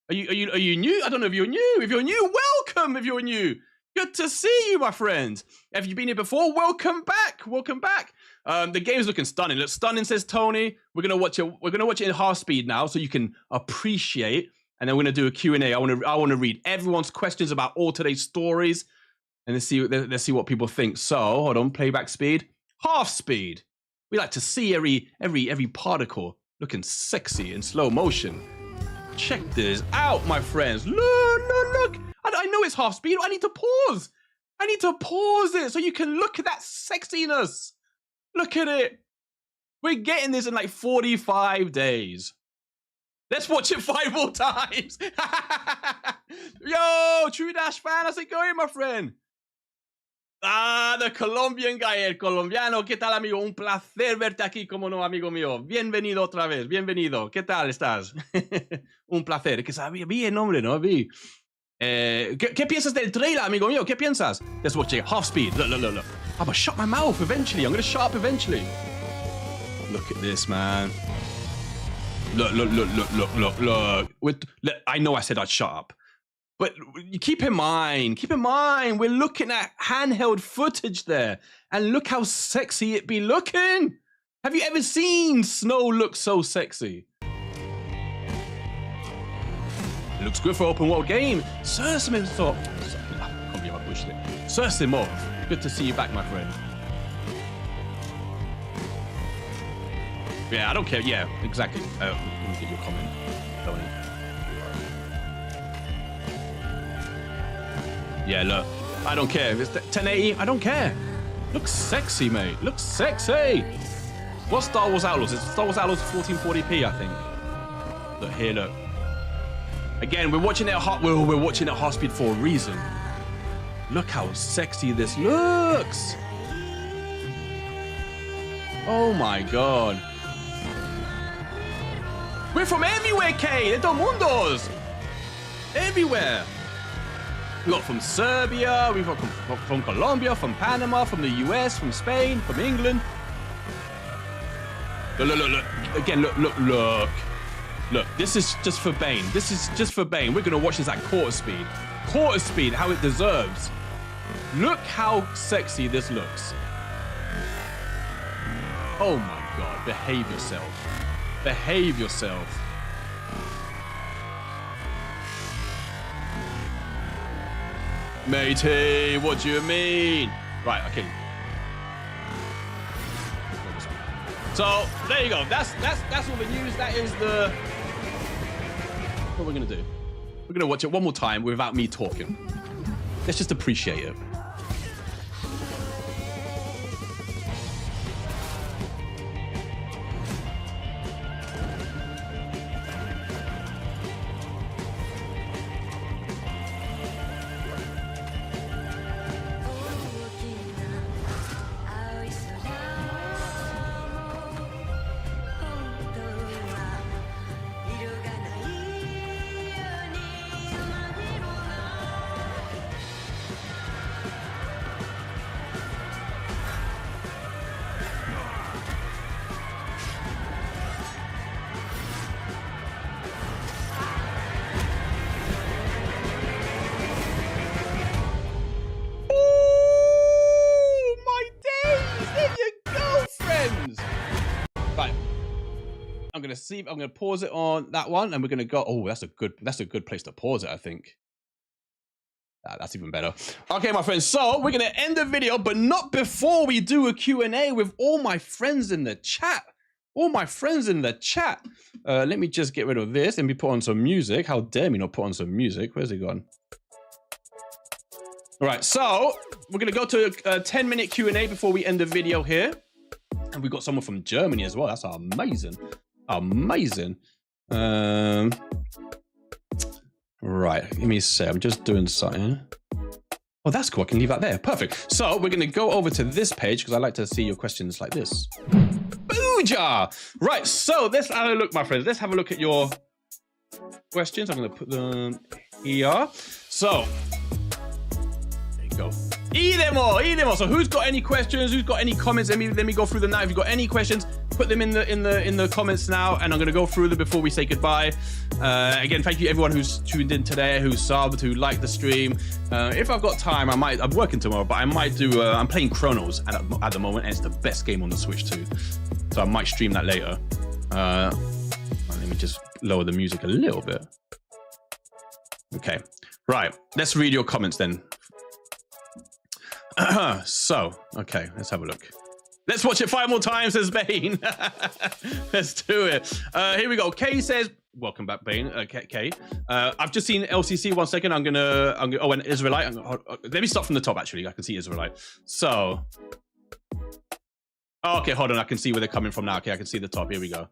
are you new? I don't know if you're new. If you're new, welcome if you're new. Good to see you, my friend. Have you been here before? Welcome back. Welcome back. The game's looking stunning. Look, stunning, says Tony. We're gonna watch it. We're gonna watch it in half speed now, so you can appreciate. And then we're gonna do a Q&A. I wanna read everyone's questions about all today's stories, and let's see what people think. So hold on, playback speed, half speed. We like to see every particle looking sexy in slow motion. Check this out, my friends. Look. I know it's half speed. I need to pause. I need to pause it so you can look at that sexiness. Look at it. We're getting this in like 45 days. Let's watch it 5 more times. Yo, True Dash fan, how's it going, my friend? Ah, the Colombian guy, el colombiano. ¿Qué tal, amigo? Un placer verte aquí, como no, amigo mío. Bienvenido otra vez, bienvenido. ¿Qué tal estás? Un placer. Que sabía bien, hombre, ¿no? Vi. ¿Qué piensas del trailer, amigo mío? ¿Qué piensas? Let's watch it, half speed. Look. I'm gonna shut my mouth eventually. I'm gonna shut up eventually. Look at this, man. Look. I know I said I'd shut up. But keep in mind, we're looking at handheld footage there. And look how sexy it be looking. Have you ever seen snow look so sexy? It looks good for open world game. Sir Simov. I can't believe I pushed it. Sir Simov, good to see you back, my friend. Yeah, I don't care. Yeah, exactly. Let me get your comment, Tony. Yeah, look, I don't care. If it's 1080, I don't care. Looks sexy, mate. Looks sexy. What's Star Wars Outlaws? It's Star Wars Outlaws 1440p, I think. Look here, look. Again, we're watching it at half speed for a reason. Look how sexy this looks. Oh my god. We're from everywhere, Kay. De todo mundos. Everywhere. We got from Serbia, we've got from Colombia, from Panama, from the US, from Spain, from England. Look. Again, look. Look, this is just for Bane. This is just for Bane. We're going to watch this at quarter speed. Quarter speed, how it deserves. Look how sexy this looks. Oh my god, behave yourself. Behave yourself. Matey, what do you mean? Right, okay. So there you go. That's all the news. That is the what we're gonna do. We're gonna watch it one more time without me talking. Let's just appreciate it. Right. I'm gonna pause it on that one, and we're gonna go. Oh, that's a good place to pause it, I think. That's even better. Okay, my friends. So we're gonna end the video, but not before we do a Q&A with all my friends in the chat. All my friends in the chat. Let me just get rid of this. Let me put on some music. How dare me not put on some music? Where's it gone? All right, so we're gonna go to a 10-minute Q&A before we end the video here. And we got someone from Germany as well. That's amazing. Amazing. Right, give me a sec. I'm just doing something. Oh, that's cool. I can leave that there. Perfect. So we're going to go over to this page because I like to see your questions like this. Booja! Right, so let's have a look, my friends. Let's have a look at your questions. I'm going to put them here. So, there you go. Idemo. So who's got any questions? Who's got any comments? Let me go through them now. If you've got any questions, put them in the comments now, and I'm gonna go through them before we say goodbye. Again, thank you everyone who's tuned in today, who subbed, who liked the stream. If I've got time, I'm working tomorrow, but I might do. I'm playing Chronos at the moment, and it's the best game on the Switch too. So I might stream that later. Let me just lower the music a little bit. Okay, right. Let's read your comments then. So, okay, let's have a look. Let's watch it 5 more times, says Bane. Let's do it. Here we go. Kay says, welcome back, Bane. Kay. I've just seen LCC. 1 second. I'm gonna oh, and Israelite. Let me start from the top, actually. I can see Israelite. So, oh, okay, hold on. I can see where they're coming from now. Okay, I can see the top. Here we go.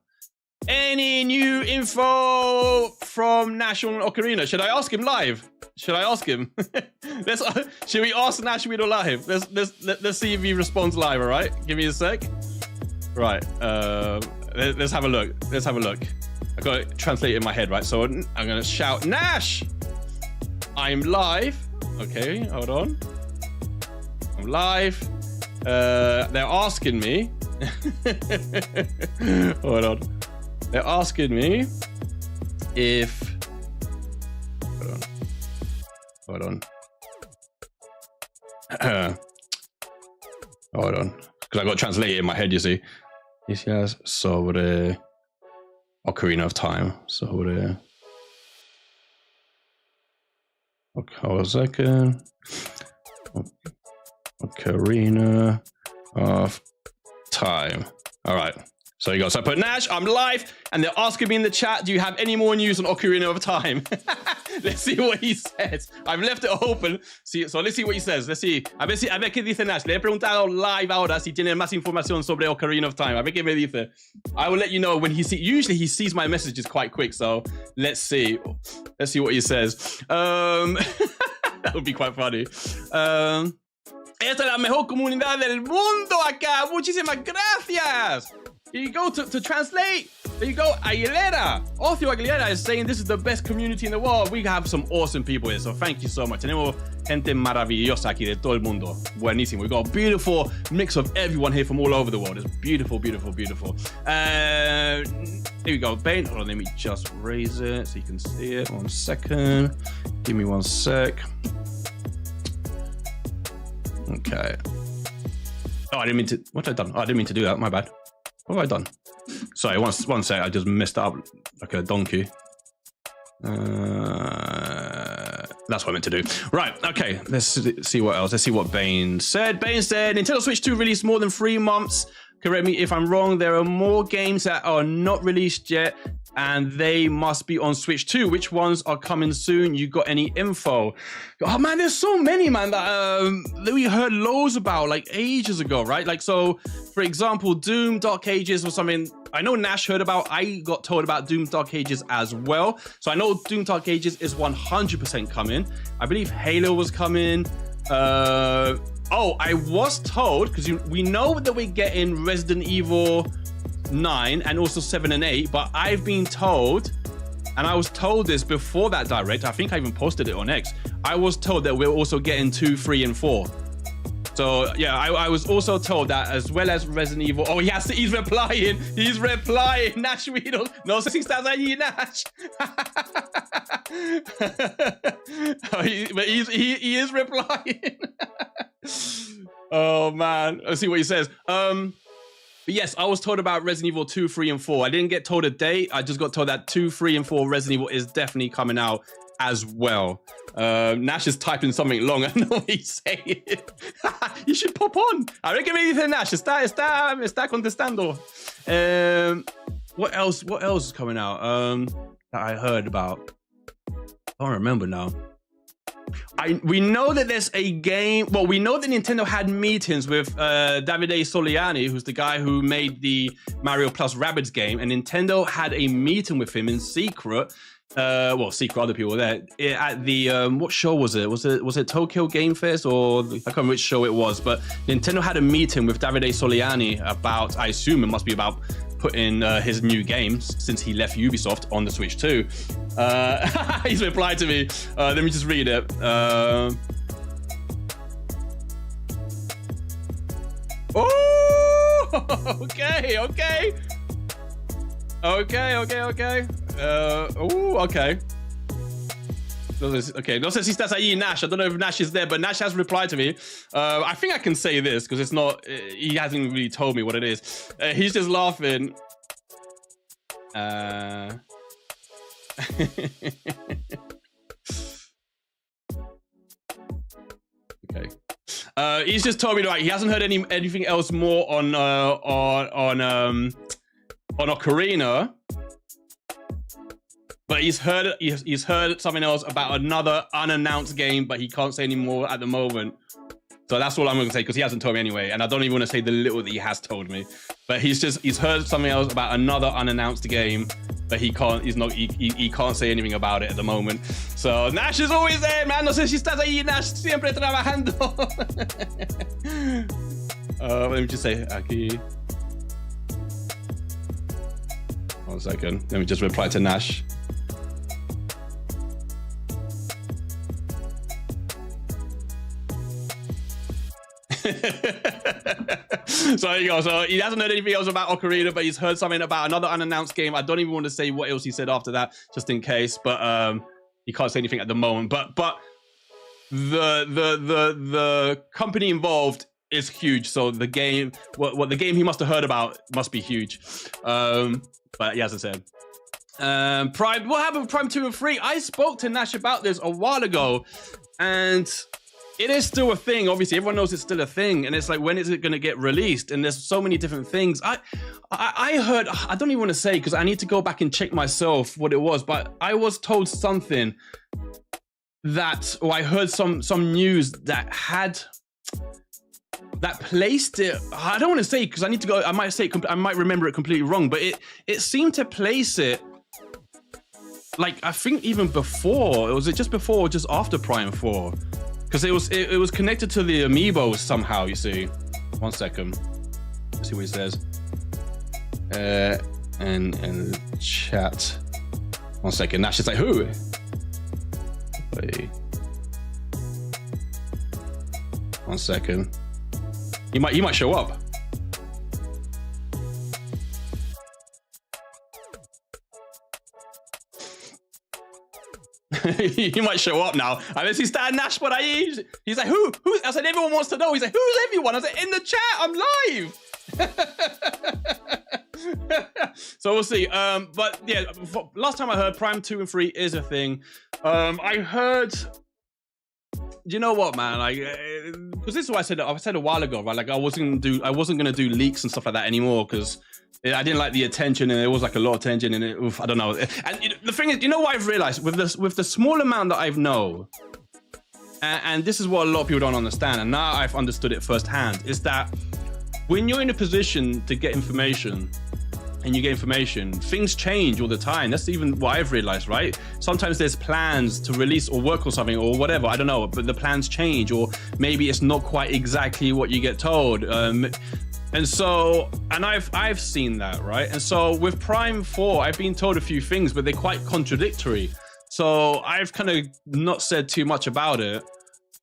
Any new info from National Ocarina? Should I ask him live? Should I ask him? Should we ask Nash Widow live? Let's see if he responds live. All right, give me a sec. Right, let's have a look. Let's have a look. I got it translated in my head, right? So I'm gonna shout, Nash, I'm live. Okay, hold on. I'm live. They're asking me. Hold on. They're asking me if. Hold on. Hold on. Because I got translated in my head, you see. Yes, sobre Ocarina of Time. Sobre. Okay, hold on a second. Ocarina of Time. All right. So you go. So I put Nash, I'm live, and they're asking me in the chat, do you have any more news on Ocarina of Time? Let's see what he says. I've left it open. So let's see what he says. Let's see. A ver qué dice Nash. Le he preguntado live ahora si tiene más información sobre Ocarina of Time. A ver qué me dice. I will let you know when he sees. Usually he sees my messages quite quick. So let's see. Let's see what he says. That would be quite funny. Esta es la mejor comunidad del mundo acá. Muchísimas gracias. Here you go to translate. There you go. Aguilera. Ocio Aguilera is saying this is the best community in the world. We have some awesome people here, so thank you so much. Tenemos gente maravillosa aquí de todo el mundo. Buenísimo. We've got a beautiful mix of everyone here from all over the world. It's beautiful, beautiful, beautiful. Here we go. Bane. Hold on, let me just raise it so you can see it. 1 second. Give me 1 sec. Okay. Oh, I didn't mean to. What have I done? Oh, I didn't mean to do that. My bad. What have I done? Sorry, one sec. I just messed up like a donkey. That's what I meant to do. Right, okay. Let's see what else. Let's see what Bane said. Bane said, Nintendo Switch 2 released more than 3 months. Correct me if I'm wrong. There are more games that are not released yet, and they must be on Switch 2. Which ones are coming soon? You got any info? Oh man, there's so many, man, that we heard loads about like ages ago, right? Like, so for example, Doom Dark Ages was something I know Nash heard about. I got told about Doom Dark Ages as well. So I know Doom Dark Ages is 100% coming. I believe Halo was coming. Oh, I was told, because we know that we're getting Resident Evil 9 and also 7 and 8, but I've been told, and I was told this before that direct, I think I even posted it on X, I was told that we're also getting 2, 3, and 4. So yeah, I was also told that as well as Resident Evil. Oh yes, he's replying. He's replying. Nash Weedle. No sé si estás allí, Nash. But he is replying. Oh man, let's see what he says. But yes, I was told about Resident Evil 2, 3, and 4. I didn't get told a date. I just got told that 2, 3, and 4 Resident Evil is definitely coming out as well. Nash is typing something long. I know what he's saying. You should pop on. I reckon me dice Nash. Está contestando. What else is coming out that I heard about? I don't remember now. We know that there's a game. Well, we know that Nintendo had meetings with Davide Soliani, who's the guy who made the Mario Plus Rabbids game, and Nintendo had a meeting with him in secret. Well, secret, other people were there at the what show was it? Was it Tokyo Game Fest, or I can't remember which show it was, but Nintendo had a meeting with Davide Soliani about, I assume it must be about putting his new games, since he left Ubisoft, on the Switch 2. He's replied to me. Let me just read it. Oh, okay. Okay. Okay, no sé si estás allí, Nash. I don't know if Nash is there, but Nash has replied to me. I think I can say this because it's not. He hasn't really told me what it is. He's just laughing. Okay. He's just told me like he hasn't heard anything else more on Ocarina. But he's heard something else about another unannounced game, but he can't say any more at the moment. So that's all I'm going to say, because he hasn't told me anyway, and I don't even want to say the little that he has told me. But he's heard something else about another unannounced game, but he can't say anything about it at the moment. So Nash is always there, man. No sé si estás ahí, Nash, siempre trabajando. Let me just say aquí. 1 second. Let me just reply to Nash. So there you go. So he hasn't heard anything else about Ocarina, but he's heard something about another unannounced game. I don't even want to say what else he said after that, just in case. But he can't say anything at the moment. But the company involved is huge. So the game, what the game he must have heard about must be huge. But he hasn't said. Prime. What happened with Prime 2 and 3? I spoke to Nash about this a while ago, and it is still a thing. Obviously, everyone knows it's still a thing, and it's like, when is it going to get released? And there's so many different things. I heard, I don't even want to say, because I need to go back and check myself what it was, but I was told something that, or I heard some news that placed it. I don't want to say, because I need to go. I might remember it completely wrong, but it seemed to place it like, I think even before. Was it just before or just after Prime 4? Because it was connected to the amiibos somehow, you see. 1 second. Let's see what he says. And chat. 1 second. Nash is like, who? Wait. 1 second. He might show up. He might show up now. I mean, he's standing Nash por ahí. He's like, who? I said, everyone wants to know. He's like, who's everyone? I said, in the chat, I'm live. So we'll see. But yeah, last time I heard, Prime 2 and 3 is a thing. I heard, you know what, man? Like, because this is what I said a while ago, right? Like, I wasn't gonna do leaks and stuff like that anymore, because I didn't like the attention, and it was like a lot of attention, and I don't know. And the thing is, you know what I've realized with the small amount that I know, and this is what a lot of people don't understand, and now I've understood it firsthand, is that when you're in a position to get information, and you get information, things change all the time. That's even what I've realized, right? Sometimes there's plans to release or work on something or whatever, I don't know, but the plans change, or maybe it's not quite exactly what you get told. And so, and I've seen that, right? And so with Prime 4, I've been told a few things, but they're quite contradictory. So I've kind of not said too much about it,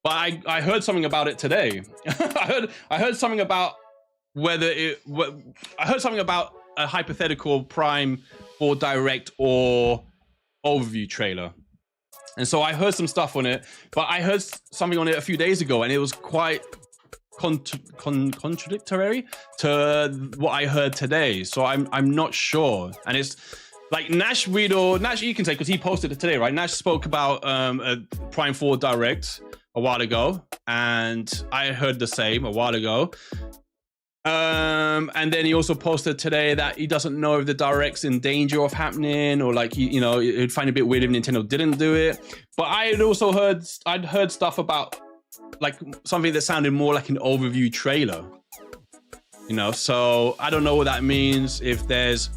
but I heard something about it today. I heard something about I heard something about a hypothetical Prime 4 Direct or overview trailer. And so I heard some stuff on it, but I heard something on it a few days ago, and it was quite contradictory to what I heard today. So I'm not sure. And it's like Nash, you can say, because he posted it today, right? Nash spoke about a Prime 4 Direct a while ago, and I heard the same a while ago. And then he also posted today that he doesn't know if the Direct's in danger of happening, or like, you know, he'd find it a bit weird if Nintendo didn't do it. But I'd heard stuff about like something that sounded more like an overview trailer, you know. So I don't know what that means, if there's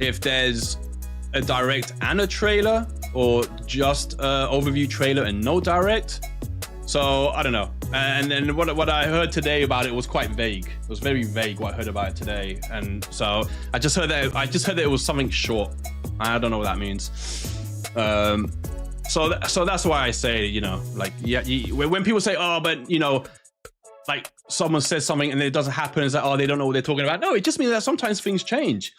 a Direct and a trailer, or just an overview trailer and no Direct. So I don't know. And then what I heard today about it was quite vague. It was very vague what I heard about it today. And so I just heard that it was something short. I don't know what that means. So that's why I say, you know, like, yeah, when people say, oh, but you know, like someone says something and it doesn't happen, it's like, oh, they don't know what they're talking about. No, it just means that sometimes things change.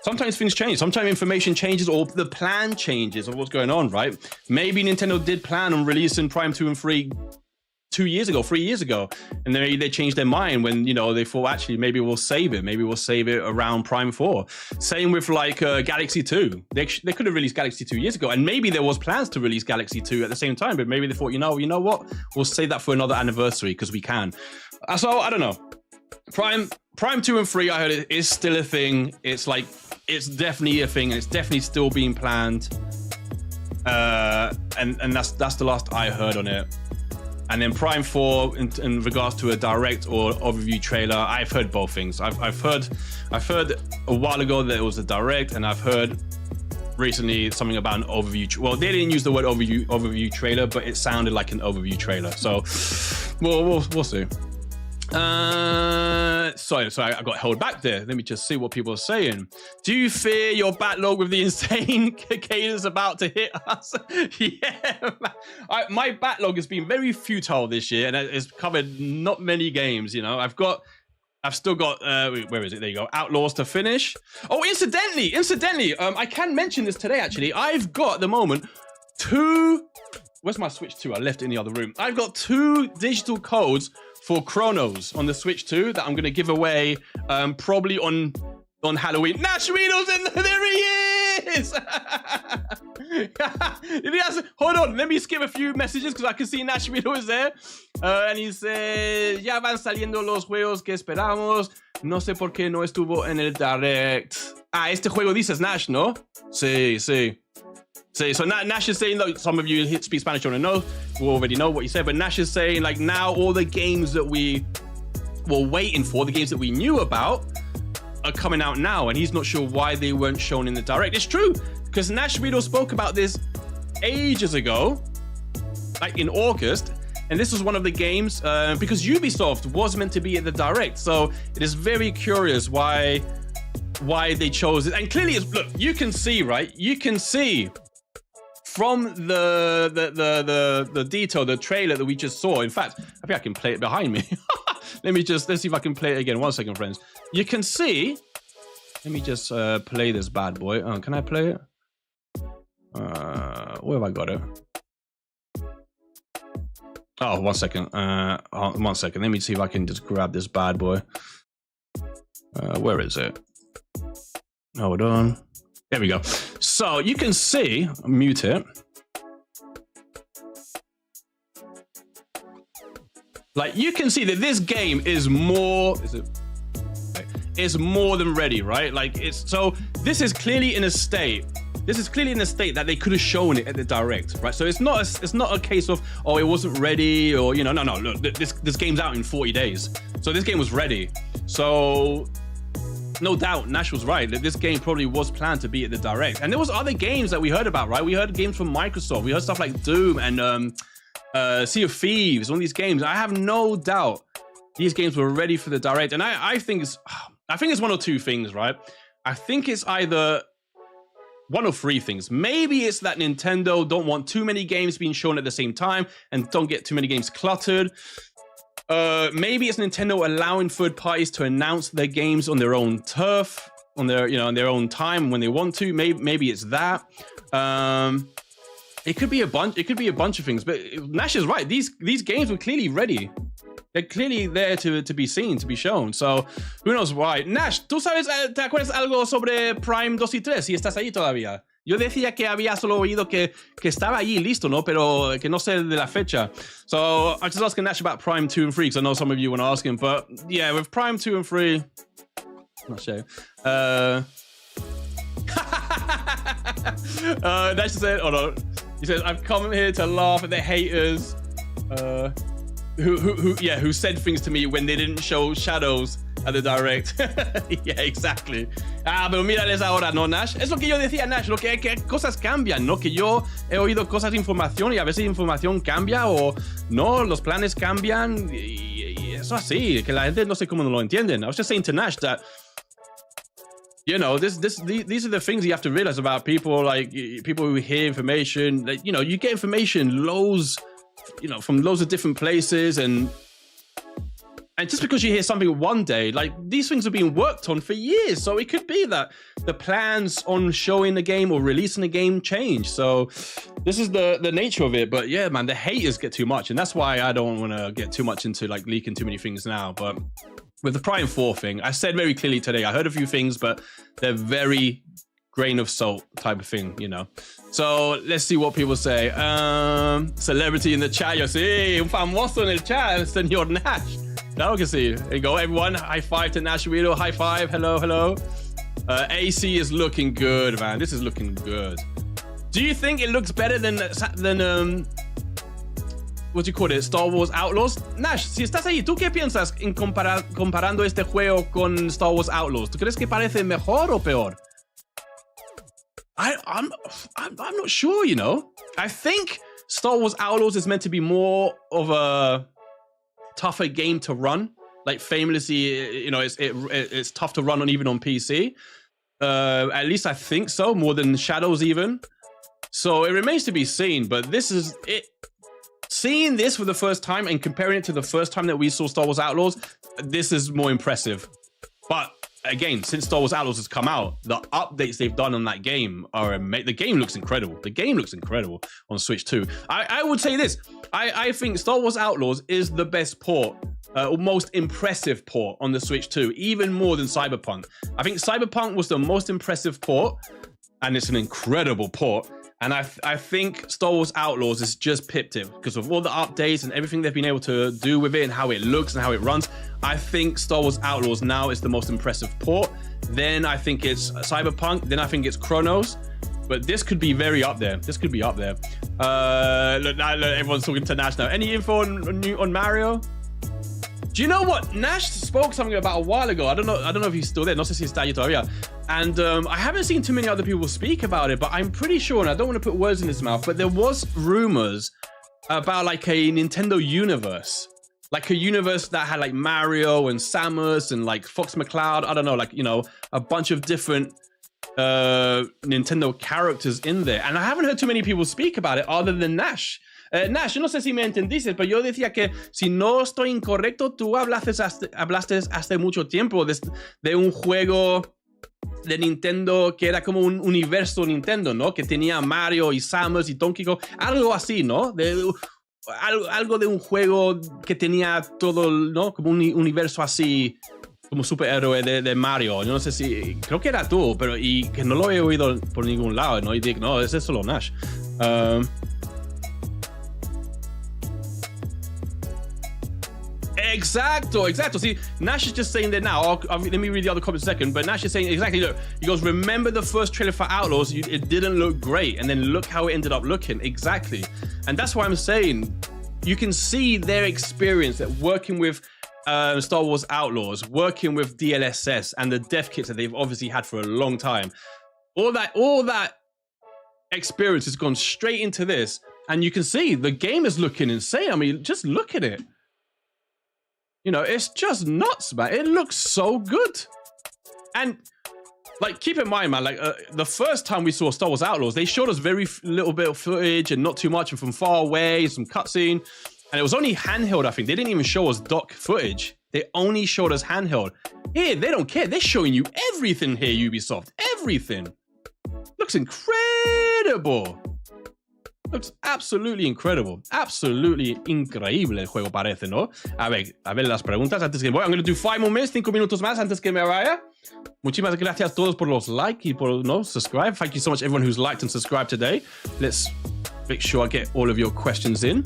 Sometimes things change. Sometimes information changes, or the plan changes of what's going on, right? Maybe Nintendo did plan on releasing Prime 2 and 3 3 years ago, and then maybe they changed their mind when, you know, they thought, actually, maybe we'll save it around Prime 4. Same with like Galaxy 2. They could have released Galaxy 2 years ago, and maybe there was plans to release Galaxy 2 at the same time, but maybe they thought, you know what, we'll save that for another anniversary because we can. So I don't know. Prime 2 and 3, I heard it is still a thing. It's like, it's definitely a thing, and it's definitely still being planned. And that's the last I heard on it. And then Prime 4, in regards to a Direct or overview trailer, I've heard both things. I've heard a while ago that it was a Direct, and I've heard recently something about an overview. Well, they didn't use the word overview trailer, but it sounded like an overview trailer. So we'll see. Sorry, I got held back there. Let me just see what people are saying. Do you fear your backlog with the insane cadence about to hit us? Yeah, my backlog has been very futile this year, and it's covered not many games. You know, I've still got where is it? There you go. Outlaws to finish. Oh, incidentally, I can mention this today. Actually, I've got at the moment 2. Where's my Switch 2? I left it in the other room. I've got 2 digital codes for Chronos on the Switch 2 that I'm going to give away probably on Halloween. Nash Riddle's in there, he is! Hold on, let me skip a few messages because I can see Nash Riddle is there. And he says, ya van saliendo los juegos que esperamos. No sé por qué no estuvo en el Direct. Ah, este juego dices Nash, ¿no? Sí. So Nash is saying, like, some of you speak Spanish or know, will already know what he said, but Nash is saying, like, now all the games that we were waiting for, the games that we knew about, are coming out now, and he's not sure why they weren't shown in the Direct. It's true, because Nash Riddle spoke about this ages ago, like in August, and this was one of the games, because Ubisoft was meant to be at the Direct, so it is very curious why they chose it. And clearly, look, you can see, right? You can see from the detail, the trailer that we just saw. In fact, I think I can play it behind me. Let's see if I can play it again. 1 second, friends. You can see. Let me just play this bad boy. Can I play it? Where have I got it? Oh, 1 second. 1 second. Let me see if I can just grab this bad boy. Where is it? Hold on. There we go. So you can see, mute it. Like, you can see that this game is more, it's more than ready, right? Like, this is clearly in a state. This is clearly in a state that they could have shown it at the Direct, right? So it's not a case of, oh, it wasn't ready, or, you know, no, look, this game's out in 40 days. So this game was ready. So no doubt, Nash was right that this game probably was planned to be at the Direct. And there was other games that we heard about, right? We heard games from Microsoft. We heard stuff like Doom and Sea of Thieves. All these games, I have no doubt these games were ready for the Direct. And I think it's one or two things, right? I think it's either one of three things. Maybe it's that Nintendo don't want too many games being shown at the same time and don't get too many games cluttered. Maybe it's Nintendo allowing third parties to announce their games on their own turf, on their own time when they want to. Maybe it's that. It could be a bunch. It could be a bunch of things. But Nash is right. These games were clearly ready. They're clearly there to be seen, to be shown. So, who knows why. Nash, ¿tú sabes, te acuerdas algo sobre Prime 2 y 3? Si estás ahí todavía. Yo decía que había solo oído que estaba allí listo, ¿no? Pero que no sé de la fecha. So, I just asking Nash about Prime 2 and 3, because I know some of you want to ask him. But, yeah, with Prime 2 and 3... I'm not sure. Nash said, oh no. He says, I've come here to laugh at the haters. Who said things to me when they didn't show shadows at the direct. Yeah, exactly. Pero mírales ahora, ¿no, Nash? Es lo que yo decía, Nash, lo que cosas cambian, ¿no? Que yo he oído cosas de información y a veces información cambia o no, los planes cambian y eso así, que la gente no sé cómo no lo entienden. I was just saying to Nash that, you know, these are the things you have to realize about people, like people who hear information. Like, you know, you get information from loads of different places, and just because you hear something one day, like these things have been worked on for years. So it could be that the plans on showing the game or releasing the game change. So this is the nature of it. But yeah, man, the haters get too much, and that's why I don't want to get too much into like leaking too many things now. But with the Prime 4 thing, I said very clearly today, I heard a few things, but they're very grain of salt type of thing, you know. So let's see what people say. Celebrity in the chat. Yo, sí, un famoso en el chat, señor Nash. Claro que sí. There you go, everyone. High five to Nash Rito. High five. Hello, hello. AC is looking good, man. This is looking good. Do you think it looks better than what do you call it? Star Wars Outlaws? Nash, si estás ahí, ¿tú qué piensas en comparando este juego con Star Wars Outlaws? ¿Tú crees que parece mejor o peor? I'm not sure, you know. I think Star Wars Outlaws is meant to be more of a tougher game to run. Like famously, you know, it's tough to run even on PC. At least I think so, more than Shadows even. So it remains to be seen. But this is it. Seeing this for the first time and comparing it to the first time that we saw Star Wars Outlaws, this is more impressive. But again, since Star Wars Outlaws has come out, the updates they've done on that game are amazing. The game looks incredible. The game looks incredible on Switch 2. I would say this. I think Star Wars Outlaws is the best port, or most impressive port on the Switch 2, even more than Cyberpunk. I think Cyberpunk was the most impressive port, and it's an incredible port. And I think Star Wars Outlaws has just pipped it because of all the updates and everything they've been able to do with it and how it looks and how it runs. I think Star Wars Outlaws now is the most impressive port. Then I think it's Cyberpunk. Then I think it's Chronos. But this could be very up there. This could be up there. Look, everyone's talking to Nash now. Any info on Mario? Do you know what? Nash spoke something about a while ago. I don't know if he's still there. No sé si está ahí todavía. And I haven't seen too many other people speak about it, but I'm pretty sure, and I don't want to put words in his mouth, but there was rumors about like a Nintendo universe. Like a universe that had like Mario and Samus and like Fox McCloud. I don't know, like, you know, a bunch of different Nintendo characters in there. And I haven't heard too many people speak about it other than Nash. Nash, yo no sé si me entendiste, pero yo decía que si no estoy incorrecto, tú hablaste hace mucho tiempo de un juego de Nintendo que era como un universo Nintendo, ¿no? Que tenía Mario y Samus y Donkey Kong, algo así, ¿no? Algo de un juego que tenía todo, ¿no? Como un universo así, como superhéroe de Mario. Yo no sé si, creo que era tú, pero y que no lo he oído por ningún lado, ¿no? Y dije, no, ese es solo Nash. Exacto. See, Nash is just saying that now. Let me read the other comments in a second. But Nash is saying exactly, look, he goes, remember the first trailer for Outlaws? It didn't look great. And then look how it ended up looking. Exactly. And that's why I'm saying you can see their experience at working with Star Wars Outlaws, working with DLSS and the dev kits that they've obviously had for a long time. All that experience has gone straight into this. And you can see the game is looking insane. I mean, just look at it. You know, it's just nuts, man. It looks so good. And, like, keep in mind, man, like, the first time we saw Star Wars Outlaws, they showed us very little bit of footage and not too much, and from far away, some cutscene. And it was only handheld, I think. They didn't even show us dock footage. They only showed us handheld. Here, they don't care. They're showing you everything here, Ubisoft. Everything. Looks incredible. Looks absolutely incredible. Absolutely increíble el juego parece, ¿no? A ver las preguntas antes que voy. I'm going to do 5 more minutes, 5 minutos más antes que me vaya. Muchísimas gracias a todos por los likes y por subscribe. Thank you so much everyone who's liked and subscribed today. Let's make sure I get all of your questions in.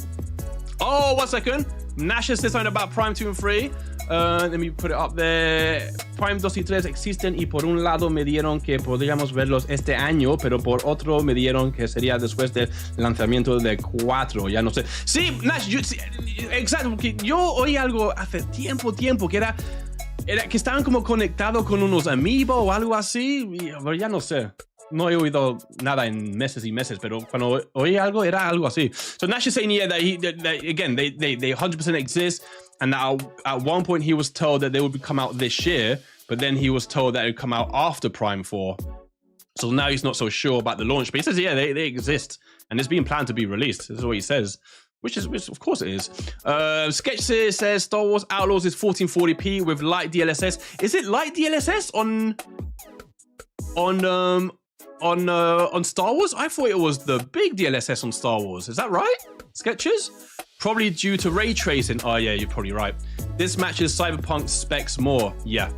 Oh, 1 second. Nash says something about Prime 2 and 3. Let me put it up there. Prime 2 y 3 existen y por un lado me dieron que podríamos verlos este año, pero por otro me dieron que sería después del lanzamiento de 4. Ya no sé. Sí, Nash, exacto, porque yo oí algo hace tiempo que era que estaban como conectados con unos amigos o algo así, pero ya no sé. No he oído nada en meses y meses, pero cuando oí algo era algo así. So Nash is saying, yeah, that again, they 100% exist, and at one point he was told that they would come out this year, but then he was told that it would come out after Prime 4. So now he's not so sure about the launch, but he says, yeah, they exist, and it's being planned to be released. This is what he says. Which of course it is. Sketch says Star Wars Outlaws is 1440p with light DLSS. Is it light DLSS on Star Wars? I thought it was the big DLSS on Star Wars. Is that right? Sketches? Probably due to ray tracing. Oh yeah, you're probably right. This matches Cyberpunk specs more. Yeah.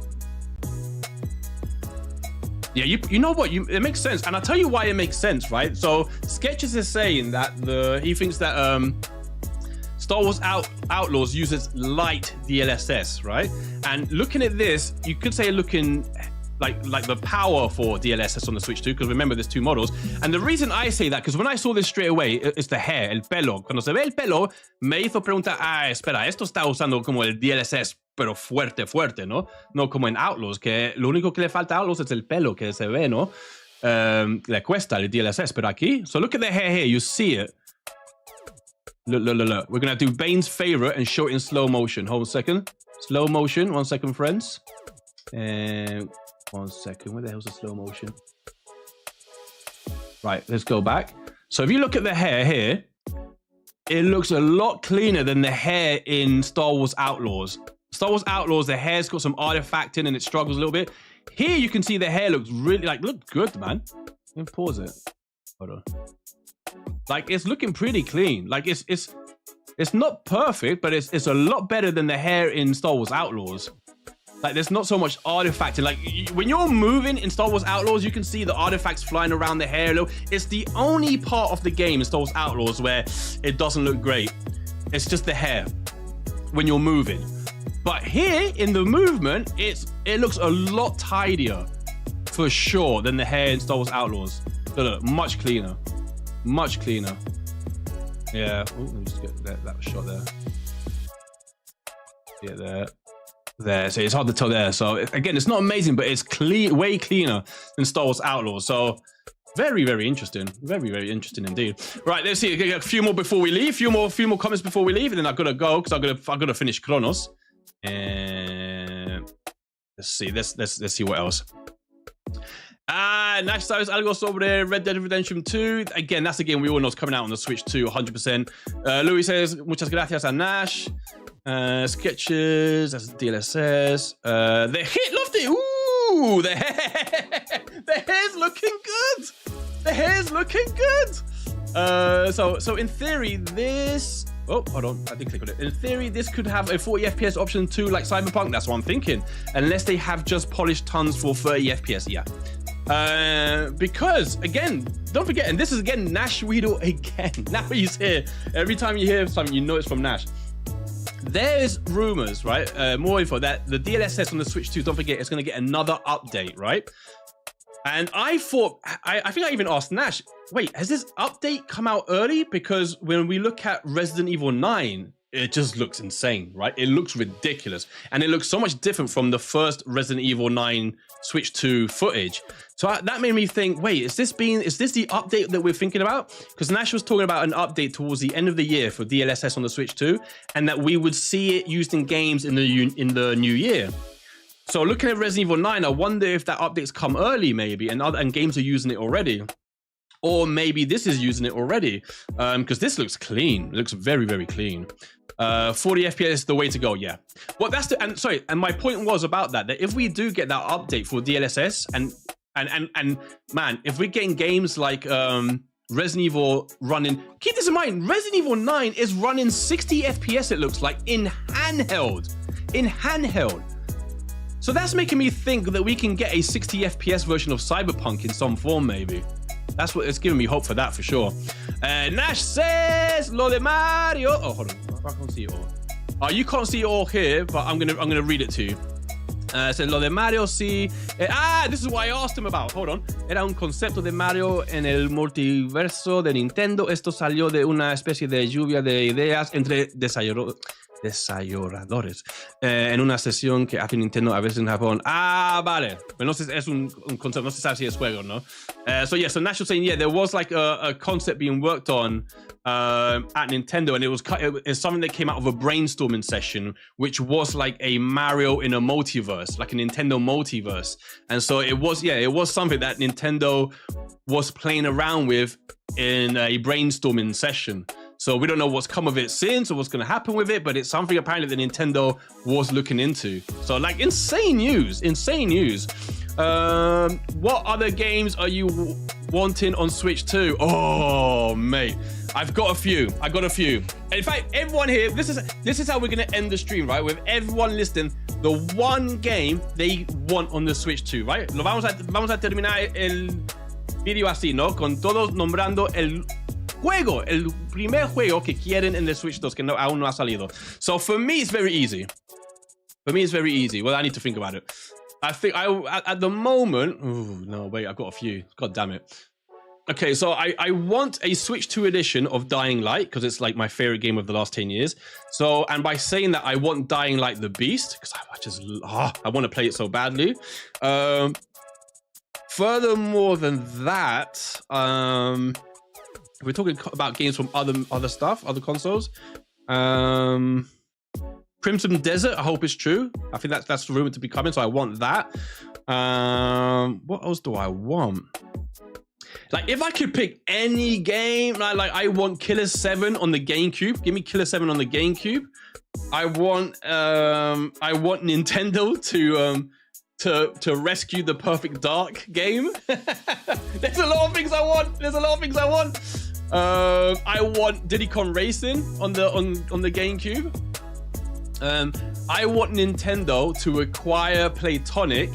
Yeah, you know what? It makes sense, and I'll tell you why it makes sense, right? So Sketches is saying that he thinks that Star Wars Outlaws uses light DLSS, right? And looking at this, you could say looking like the power for DLSS on the Switch 2, because remember there's 2 models. And the reason I say that, because when I saw this straight away, it's the hair, el pelo. Cuando se ve el pelo, me hizo preguntar, espera, esto está usando como el DLSS, pero fuerte, ¿no? No como en Outlaws, que lo único que le falta a Outlaws es el pelo que se ve, ¿no? Le cuesta el DLSS, pero aquí, so look at the hair here, you see it. Look. We're gonna do Bane's favorite and show it in slow motion. Hold on a second. Slow motion, 1 second, friends. And 1 second, where the hell's the slow motion? Right, let's go back. So if you look at the hair here, it looks a lot cleaner than the hair in Star Wars Outlaws. Star Wars Outlaws, the hair's got some artifact in and it struggles a little bit. Here you can see the hair looks really, look good, man. Let me pause it. Hold on. Like, it's looking pretty clean. Like, it's not perfect, but it's a lot better than the hair in Star Wars Outlaws. Like, there's not so much artifact. Like, when you're moving in Star Wars Outlaws, you can see the artifacts flying around the hair a little. It's the only part of the game in Star Wars Outlaws where it doesn't look great. It's just the hair when you're moving. But here, in the movement, it looks a lot tidier, for sure, than the hair in Star Wars Outlaws. Look, much cleaner. Much cleaner. Yeah. Ooh, let me just get that shot there. Yeah, there. So it's hard to tell there. So again, it's not amazing, but it's clean, way cleaner than Star Wars Outlaws. So very, very interesting. Very, very interesting indeed. Right, let's see. A few more before we leave. Few more comments before we leave, and then I've got to go because I've got to finish Chronos. And let's see. Let's see what else. Nash sabes algo sobre Red Dead Redemption 2. Again, that's a game we all know is coming out on the Switch 2, 100%. Louis says, muchas gracias a Nash. Sketches, that's DLSS. The hit, loved it. Ooh, the hair. The hair's looking good. The hair's looking good. So in theory, this... Oh, hold on. I did click on it. In theory, this could have a 40 FPS option too, like Cyberpunk. That's what I'm thinking. Unless they have just polished tons for 30 FPS, yeah. Because, again, don't forget, and this is, again, Nash Weedle again. Now he's here. Every time you hear something, you know it's from Nash. There's rumors, right? More info that the DLSS on the Switch 2, don't forget, it's going to get another update, right? And I thought, I think I even asked Nash, wait, has this update come out early? Because when we look at Resident Evil 9, it just looks insane, right? It looks ridiculous. And it looks so much different from the first Resident Evil 9 Switch 2 footage. So that made me think, wait, is this the update that we're thinking about? Because Nash was talking about an update towards the end of the year for DLSS on the Switch 2, and that we would see it used in games in the new year. So looking at Resident Evil 9, I wonder if that update's come early maybe, and games are using it already. Or maybe this is using it already, because this looks clean. It looks very, very clean. 40 FPS is the way to go, yeah. Well, and my point was about that if we do get that update for DLSS, and man, if we're getting games like Resident Evil running. Keep this in mind. Resident Evil 9 is running 60 FPS. It looks like in handheld. So that's making me think that we can get a 60 FPS version of Cyberpunk in some form, maybe. That's what it's giving me hope for that for sure. Nash says lo de Mario. Oh, hold on. I can't see it all. Oh, you can't see it all here, but I'm gonna read it to you. So lo de Mario sí. This is what I asked him about. Hold on. Era un concepto de Mario en el multiverso de Nintendo. Esto salió de una especie de lluvia de ideas entre desarrolladores en una sesión que hace Nintendo a veces en Japón. Vale. Pero no sé, es un concepto. No se sabe si es juego, ¿no? So Nash was saying, yeah, there was like a concept being worked on at Nintendo, and it's something that came out of a brainstorming session, which was like a Mario in a multiverse, like a Nintendo multiverse. And so it was something that Nintendo was playing around with in a brainstorming session. So we don't know what's come of it since or what's going to happen with it, but it's something apparently that Nintendo was looking into. So like insane news. What other games are you wanting on Switch 2? Oh, mate. I've got a few. And in fact, everyone here, this is how we're going to end the stream, right? With everyone listening, the one game they want on the Switch 2, right? Vamos a terminar el video así, ¿no? Con todos nombrando el primer juego que quieren en the Switch 2 que aún no ha salido. So for me, it's very easy. Well, I need to think about it. I think at the moment, no, wait, I've got a few. God damn it. Okay, so I want a Switch 2 edition of Dying Light because it's like my favorite game of the last 10 years. So, and by saying that, I want Dying Light the Beast because I want to play it so badly. Furthermore than that, we're talking about games from other stuff, other consoles. Crimson Desert, I hope it's true. I think that's rumored to be coming, so I want that. What else do I want? Like, if I could pick any game, like I want Killer 7 on the GameCube. Give me Killer 7 on the GameCube. I want Nintendo to rescue the Perfect Dark game. There's a lot of things I want. I want Diddy Kong Racing on the GameCube. I want Nintendo to acquire Playtonic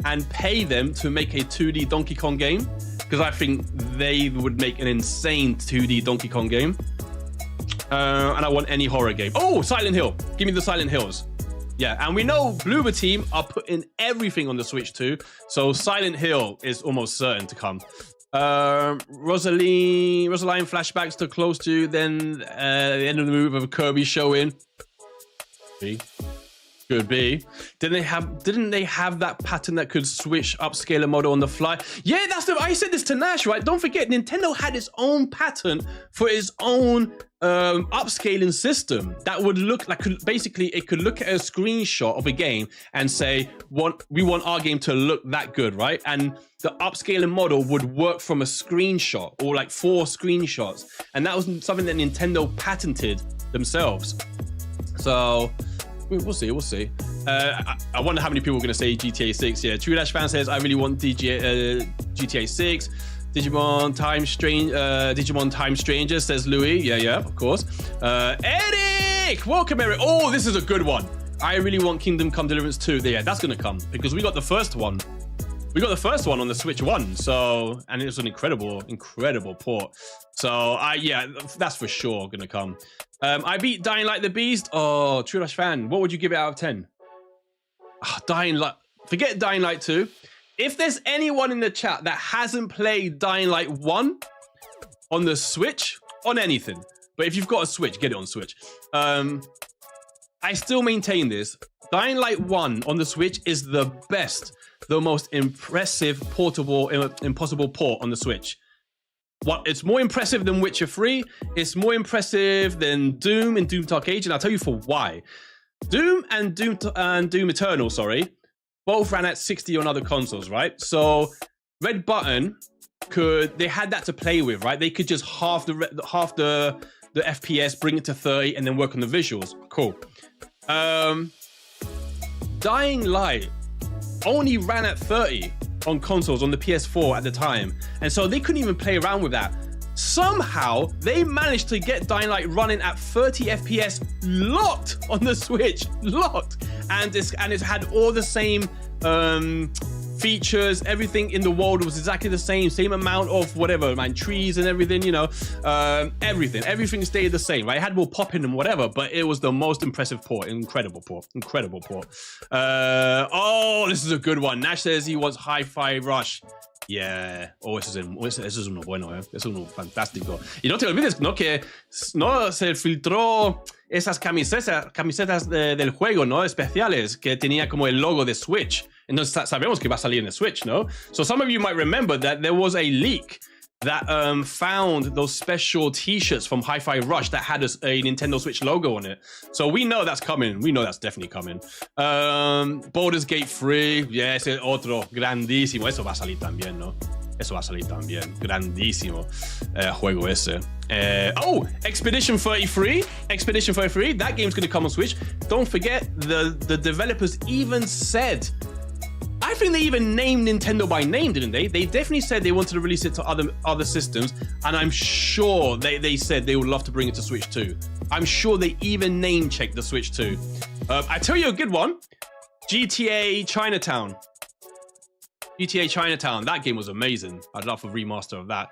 and pay them to make a 2D Donkey Kong game, because I think they would make an insane 2D Donkey Kong game. And I want any horror game. Oh, Silent Hill. Give me the Silent Hills. Yeah, and we know Bloober Team are putting everything on the Switch too, so Silent Hill is almost certain to come. Rosaline flashbacks to close to, then the end of the movie of Kirby showing. Could be. Didn't they have that pattern that could switch upscale a model on the fly? Yeah, I said this to Nash, right? Don't forget, Nintendo had its own pattern for its own upscaling system that would look like, basically it could look at a screenshot of a game and say, we want our game to look that good, right? And the upscaling model would work from a screenshot or like 4 screenshots. And that was something that Nintendo patented themselves. So we'll see. I wonder how many people are going to say GTA 6. Yeah, True Dash fan says, I really want GTA 6. Digimon Time Stranger, says Louis. Yeah, of course. Eric! Welcome, Eric. Oh, this is a good one. I really want Kingdom Come Deliverance 2. Yeah, that's going to come because we got the first one. We got the first one on the Switch 1, so, and it was an incredible port. So, yeah, that's for sure going to come. I beat Dying Light the Beast. Oh, True Dash fan, what would you give it out of 10? Dying Light. Forget Dying Light 2. If there's anyone in the chat that hasn't played Dying Light 1 on the Switch, on anything, but if you've got a Switch, get it on Switch. I still maintain this. Dying Light 1 on the Switch is the best, the most impressive impossible port on the Switch. It's more impressive than Witcher 3. It's more impressive than Doom and Doom Dark Age, and I'll tell you for why. Doom and Doom Eternal, both ran at 60 on other consoles, right? So Red Button they had that to play with, right? They could just half the FPS, bring it to 30, and then work on the visuals. Cool. Dying Light only ran at 30 on consoles on the PS4 at the time, and so they couldn't even play around with that. Somehow, they managed to get Dying Light running at 30 FPS locked on the Switch, locked. And it had all the same features. Everything in the world was exactly the same amount of whatever, man, trees and everything, you know, everything stayed the same, right? It had more popping and whatever, but it was the most impressive port. Incredible port. Oh, this is a good one. Nash says he wants Hi-Fi Rush. Yeah, eso es uno bueno, es uno fantástico. Y no te olvides, ¿no? Que no se filtró esas camisetas del juego, ¿no? Especiales, que tenía como el logo de Switch. Entonces sabemos que va a salir en el Switch, ¿no? So some of you might remember that there was a leak that found those special t-shirts from Hi-Fi Rush that had a Nintendo Switch logo on it. So we know that's coming. We know that's definitely coming. Baldur's Gate 3, yeah, ese otro, grandísimo. Eso va a salir también, ¿no? Eso va a salir también. Grandísimo juego ese. Oh, Expedition 33. Expedition 33, that game's going to come on Switch. Don't forget, the developers even said, I think they even named Nintendo by name, didn't they? They definitely said they wanted to release it to other systems, and I'm sure they said they would love to bring it to Switch 2. I'm sure they even name-checked the Switch 2. I tell you a good one, GTA Chinatown. GTA Chinatown, that game was amazing. I'd love a remaster of that.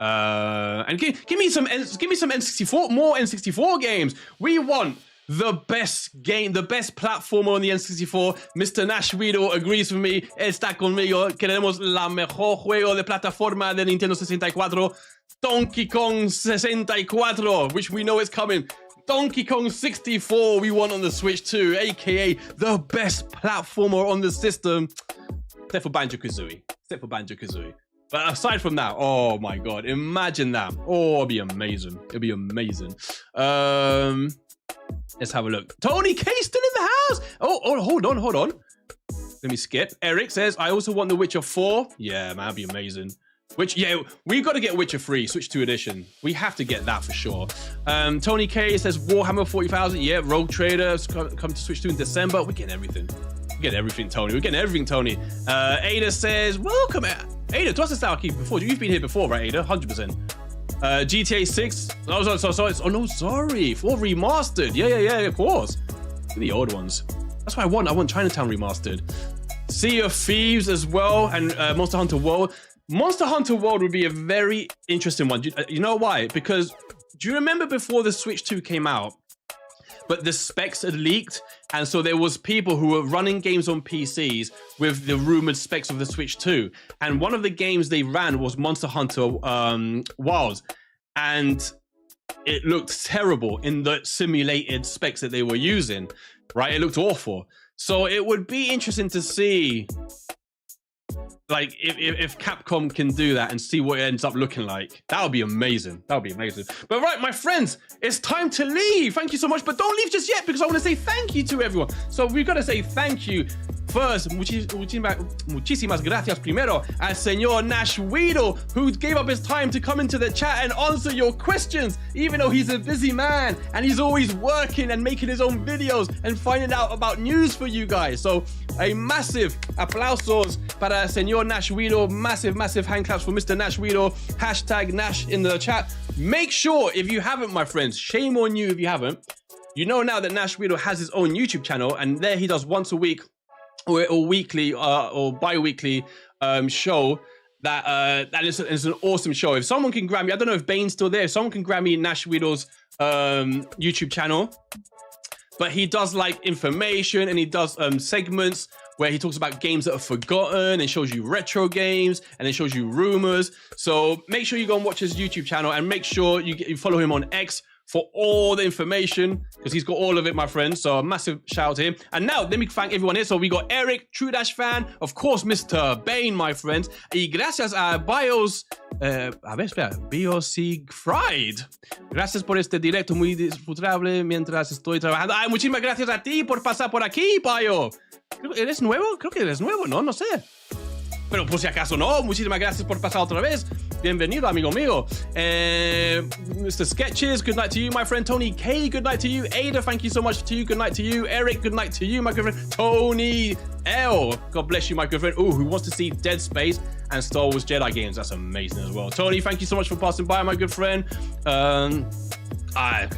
And give me some N64, more N64 games. We want the best game, the best platformer on the N64. Mr. Nash Widow agrees with me. Está conmigo. Queremos la mejor juego de plataforma de Nintendo 64. Donkey Kong 64, which we know is coming. Donkey Kong 64 we want on the Switch 2, aka the best platformer on the system. Except for Banjo-Kazooie. But aside from that, oh my god, imagine that. Oh, it'd be amazing. It'd be amazing. Let's have a look. Tony K still in the house. Oh, hold on. Let me skip. Eric says, I also want The Witcher 4. Yeah, man, that'd be amazing. We've got to get Witcher 3, Switch 2 edition. We have to get that for sure. Tony K says, Warhammer 40,000. Yeah, Rogue Trader come to Switch 2 in December. We get everything. We get everything, Tony. We're getting everything, Tony. Ada says, welcome. Ada, tú has estado aquí before. You've been here before, right, Ada? 100%. GTA 6. Oh, no, sorry. 4 remastered. Yeah, of course. The old ones. That's what I want. I want Chinatown remastered. Sea of Thieves as well, and Monster Hunter World. Monster Hunter World would be a very interesting one. You know why? Because do you remember before the Switch 2 came out, but the specs had leaked, and so there was people who were running games on PCs with the rumored specs of the Switch 2. And one of the games they ran was Monster Hunter Wilds, and it looked terrible in the simulated specs that they were using, right? It looked awful. So it would be interesting to see, like, if Capcom can do that and see what it ends up looking like. That would be amazing. That would be amazing. But right, my friends, it's time to leave. Thank you so much, but don't leave just yet, because I want to say thank you to everyone. So we've got to say thank you first. Muchísimas gracias primero al señor Nash Widow, who gave up his time to come into the chat and answer your questions, even though he's a busy man and he's always working and making his own videos and finding out about news for you guys. So a massive aplausos para señor Nash Widow. Massive hand claps for Mr. Nash Widow. Hashtag Nash in the chat. Make sure, if you haven't, my friends, shame on you if you haven't, you know now that Nash Widow has his own YouTube channel, and there he does once a week or weekly or bi-weekly show that is an awesome show. If someone can grab me, I don't know if Bane's still there, if someone can grab me Nash Widow's YouTube channel, but he does like information, and he does segments where he talks about games that are forgotten and shows you retro games, and it shows you rumors. So make sure you go and watch his YouTube channel, and make sure you follow him on X for all the information, because he's got all of it, my friends. So a massive shout out to him. And now, let me thank everyone here. So we got Eric, True Dash fan, of course, Mr. Bane, my friends. Y gracias a Biosig-Fried. Gracias por este directo muy disfrutable mientras estoy trabajando. Ay, muchísimas gracias a ti por pasar por aquí, Bio. ¿Eres nuevo? Creo que eres nuevo, ¿no? No sé. Pero por si acaso no, muchísimas gracias por pasar otra vez. Bienvenido, amigo mío. Mr. Sketches, good night to you, my friend. Tony K, good night to you. Ada, thank you so much to you. Good night to you. Eric, good night to you, my good friend. Tony L, God bless you, my good friend. Ooh, who wants to see Dead Space and Star Wars Jedi games? That's amazing as well. Tony, thank you so much for passing by, my good friend.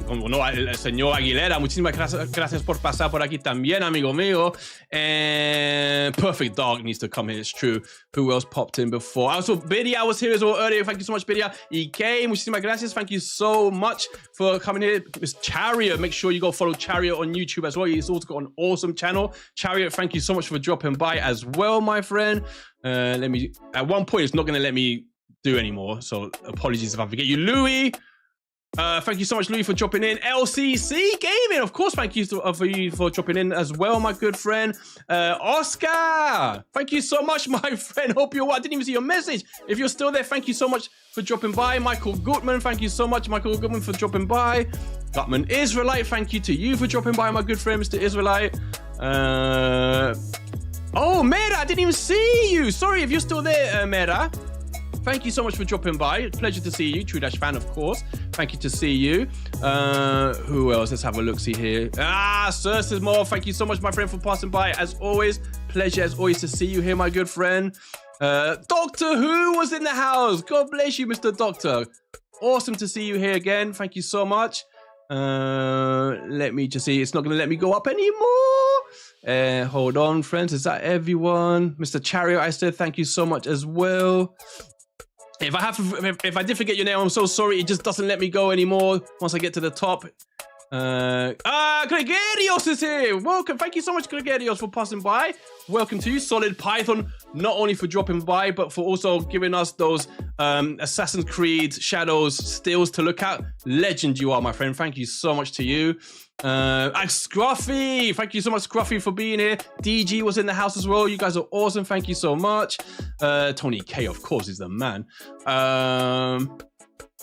Como no, el señor Aguilera, muchísimas gracias por pasar por aquí también, amigo mío. And Perfect Dog needs to come here, it's true. Who else popped in before? Also, Bidia was here as well earlier. Thank you so much, Bidia. EK, muchísimas gracias. Thank you so much for coming here. Miss Chariot, make sure you go follow Chariot on YouTube as well. He's also got an awesome channel. Chariot, thank you so much for dropping by as well, my friend. Let me, at one point, it's not going to let me do anymore. So apologies if I forget you. Louis. Thank you so much, Louis, for dropping in. LCC Gaming, of course, thank you for dropping in as well, my good friend. Oscar, thank you so much, my friend. Hope you're well. I didn't even see your message. If you're still there, thank you so much for dropping by. Michael Gutman, thank you so much, Michael Gutman, for dropping by. Gutman Israelite, thank you to you for dropping by, my good friend, Mr. Israelite. Oh, Mera, I didn't even see you. Sorry if you're still there, Mera. Thank you so much for dropping by. Pleasure to see you. True Dash fan, of course. Thank you to see you. Who else? Let's have a look-see here. Sir says more. Thank you so much, my friend, for passing by. As always, pleasure as always to see you here, my good friend. Doctor Who was in the house. God bless you, Mr. Doctor. Awesome to see you here again. Thank you so much. Let me just see. It's not going to let me go up anymore. Hold on, friends. Is that everyone? Mr. Chariot, I said thank you so much as well. If I did forget your name, I'm so sorry. It just doesn't let me go anymore once I get to the top. Gregarios is here. Welcome. Thank you so much, Gregarios, for passing by. Welcome to you, Solid Python, not only for dropping by, but for also giving us those Assassin's Creed Shadows stills to look at. Legend you are, my friend. Thank you so much to you. Scruffy, thank you so much, Scruffy, for being here. DG was in the house as well. You guys are awesome. Thank you so much. Tony K, of course, is the man.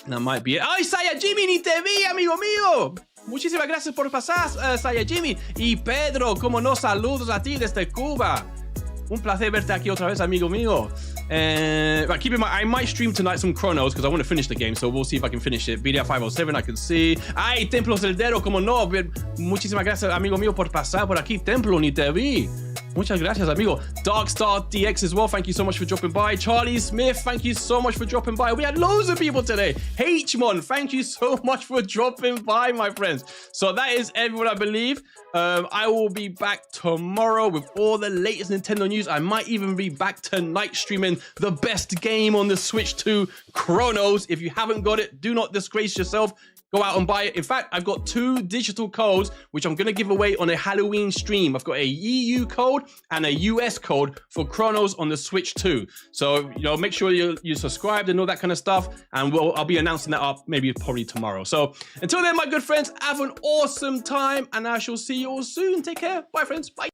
That might be it. ¡Ay, Saya Jimmy, ni te vi, amigo mío! Muchísimas gracias por pasar, Saya Jimmy. Y Pedro, como no, saludos a ti desde Cuba. Un placer verte aquí otra vez, amigo mío. Right, keep in mind, I might stream tonight some Chronos because I want to finish the game, so we'll see if I can finish it. BDR 507, I can see. Ay, Templos del Dedo, como no. Muchísimas gracias, amigo mío, por pasar por aquí. Templo, ni te vi. Muchas gracias, amigo. Darkstar DX as well, thank you so much for dropping by. Charlie Smith, thank you so much for dropping by. We had loads of people today. Hmon, thank you so much for dropping by, my friends. So that is everyone, I believe. I will be back tomorrow with all the latest Nintendo news. I might even be back tonight streaming the best game on the Switch 2, Chronos. If you haven't got it, do not disgrace yourself. Go out and buy it. In fact, I've got 2 digital codes, which I'm going to give away on a Halloween stream. I've got a EU code and a US code for Chronos on the Switch 2. So, you know, make sure you're subscribed and all that kind of stuff. And I'll be announcing that up probably tomorrow. So until then, my good friends, have an awesome time and I shall see you all soon. Take care. Bye, friends. Bye.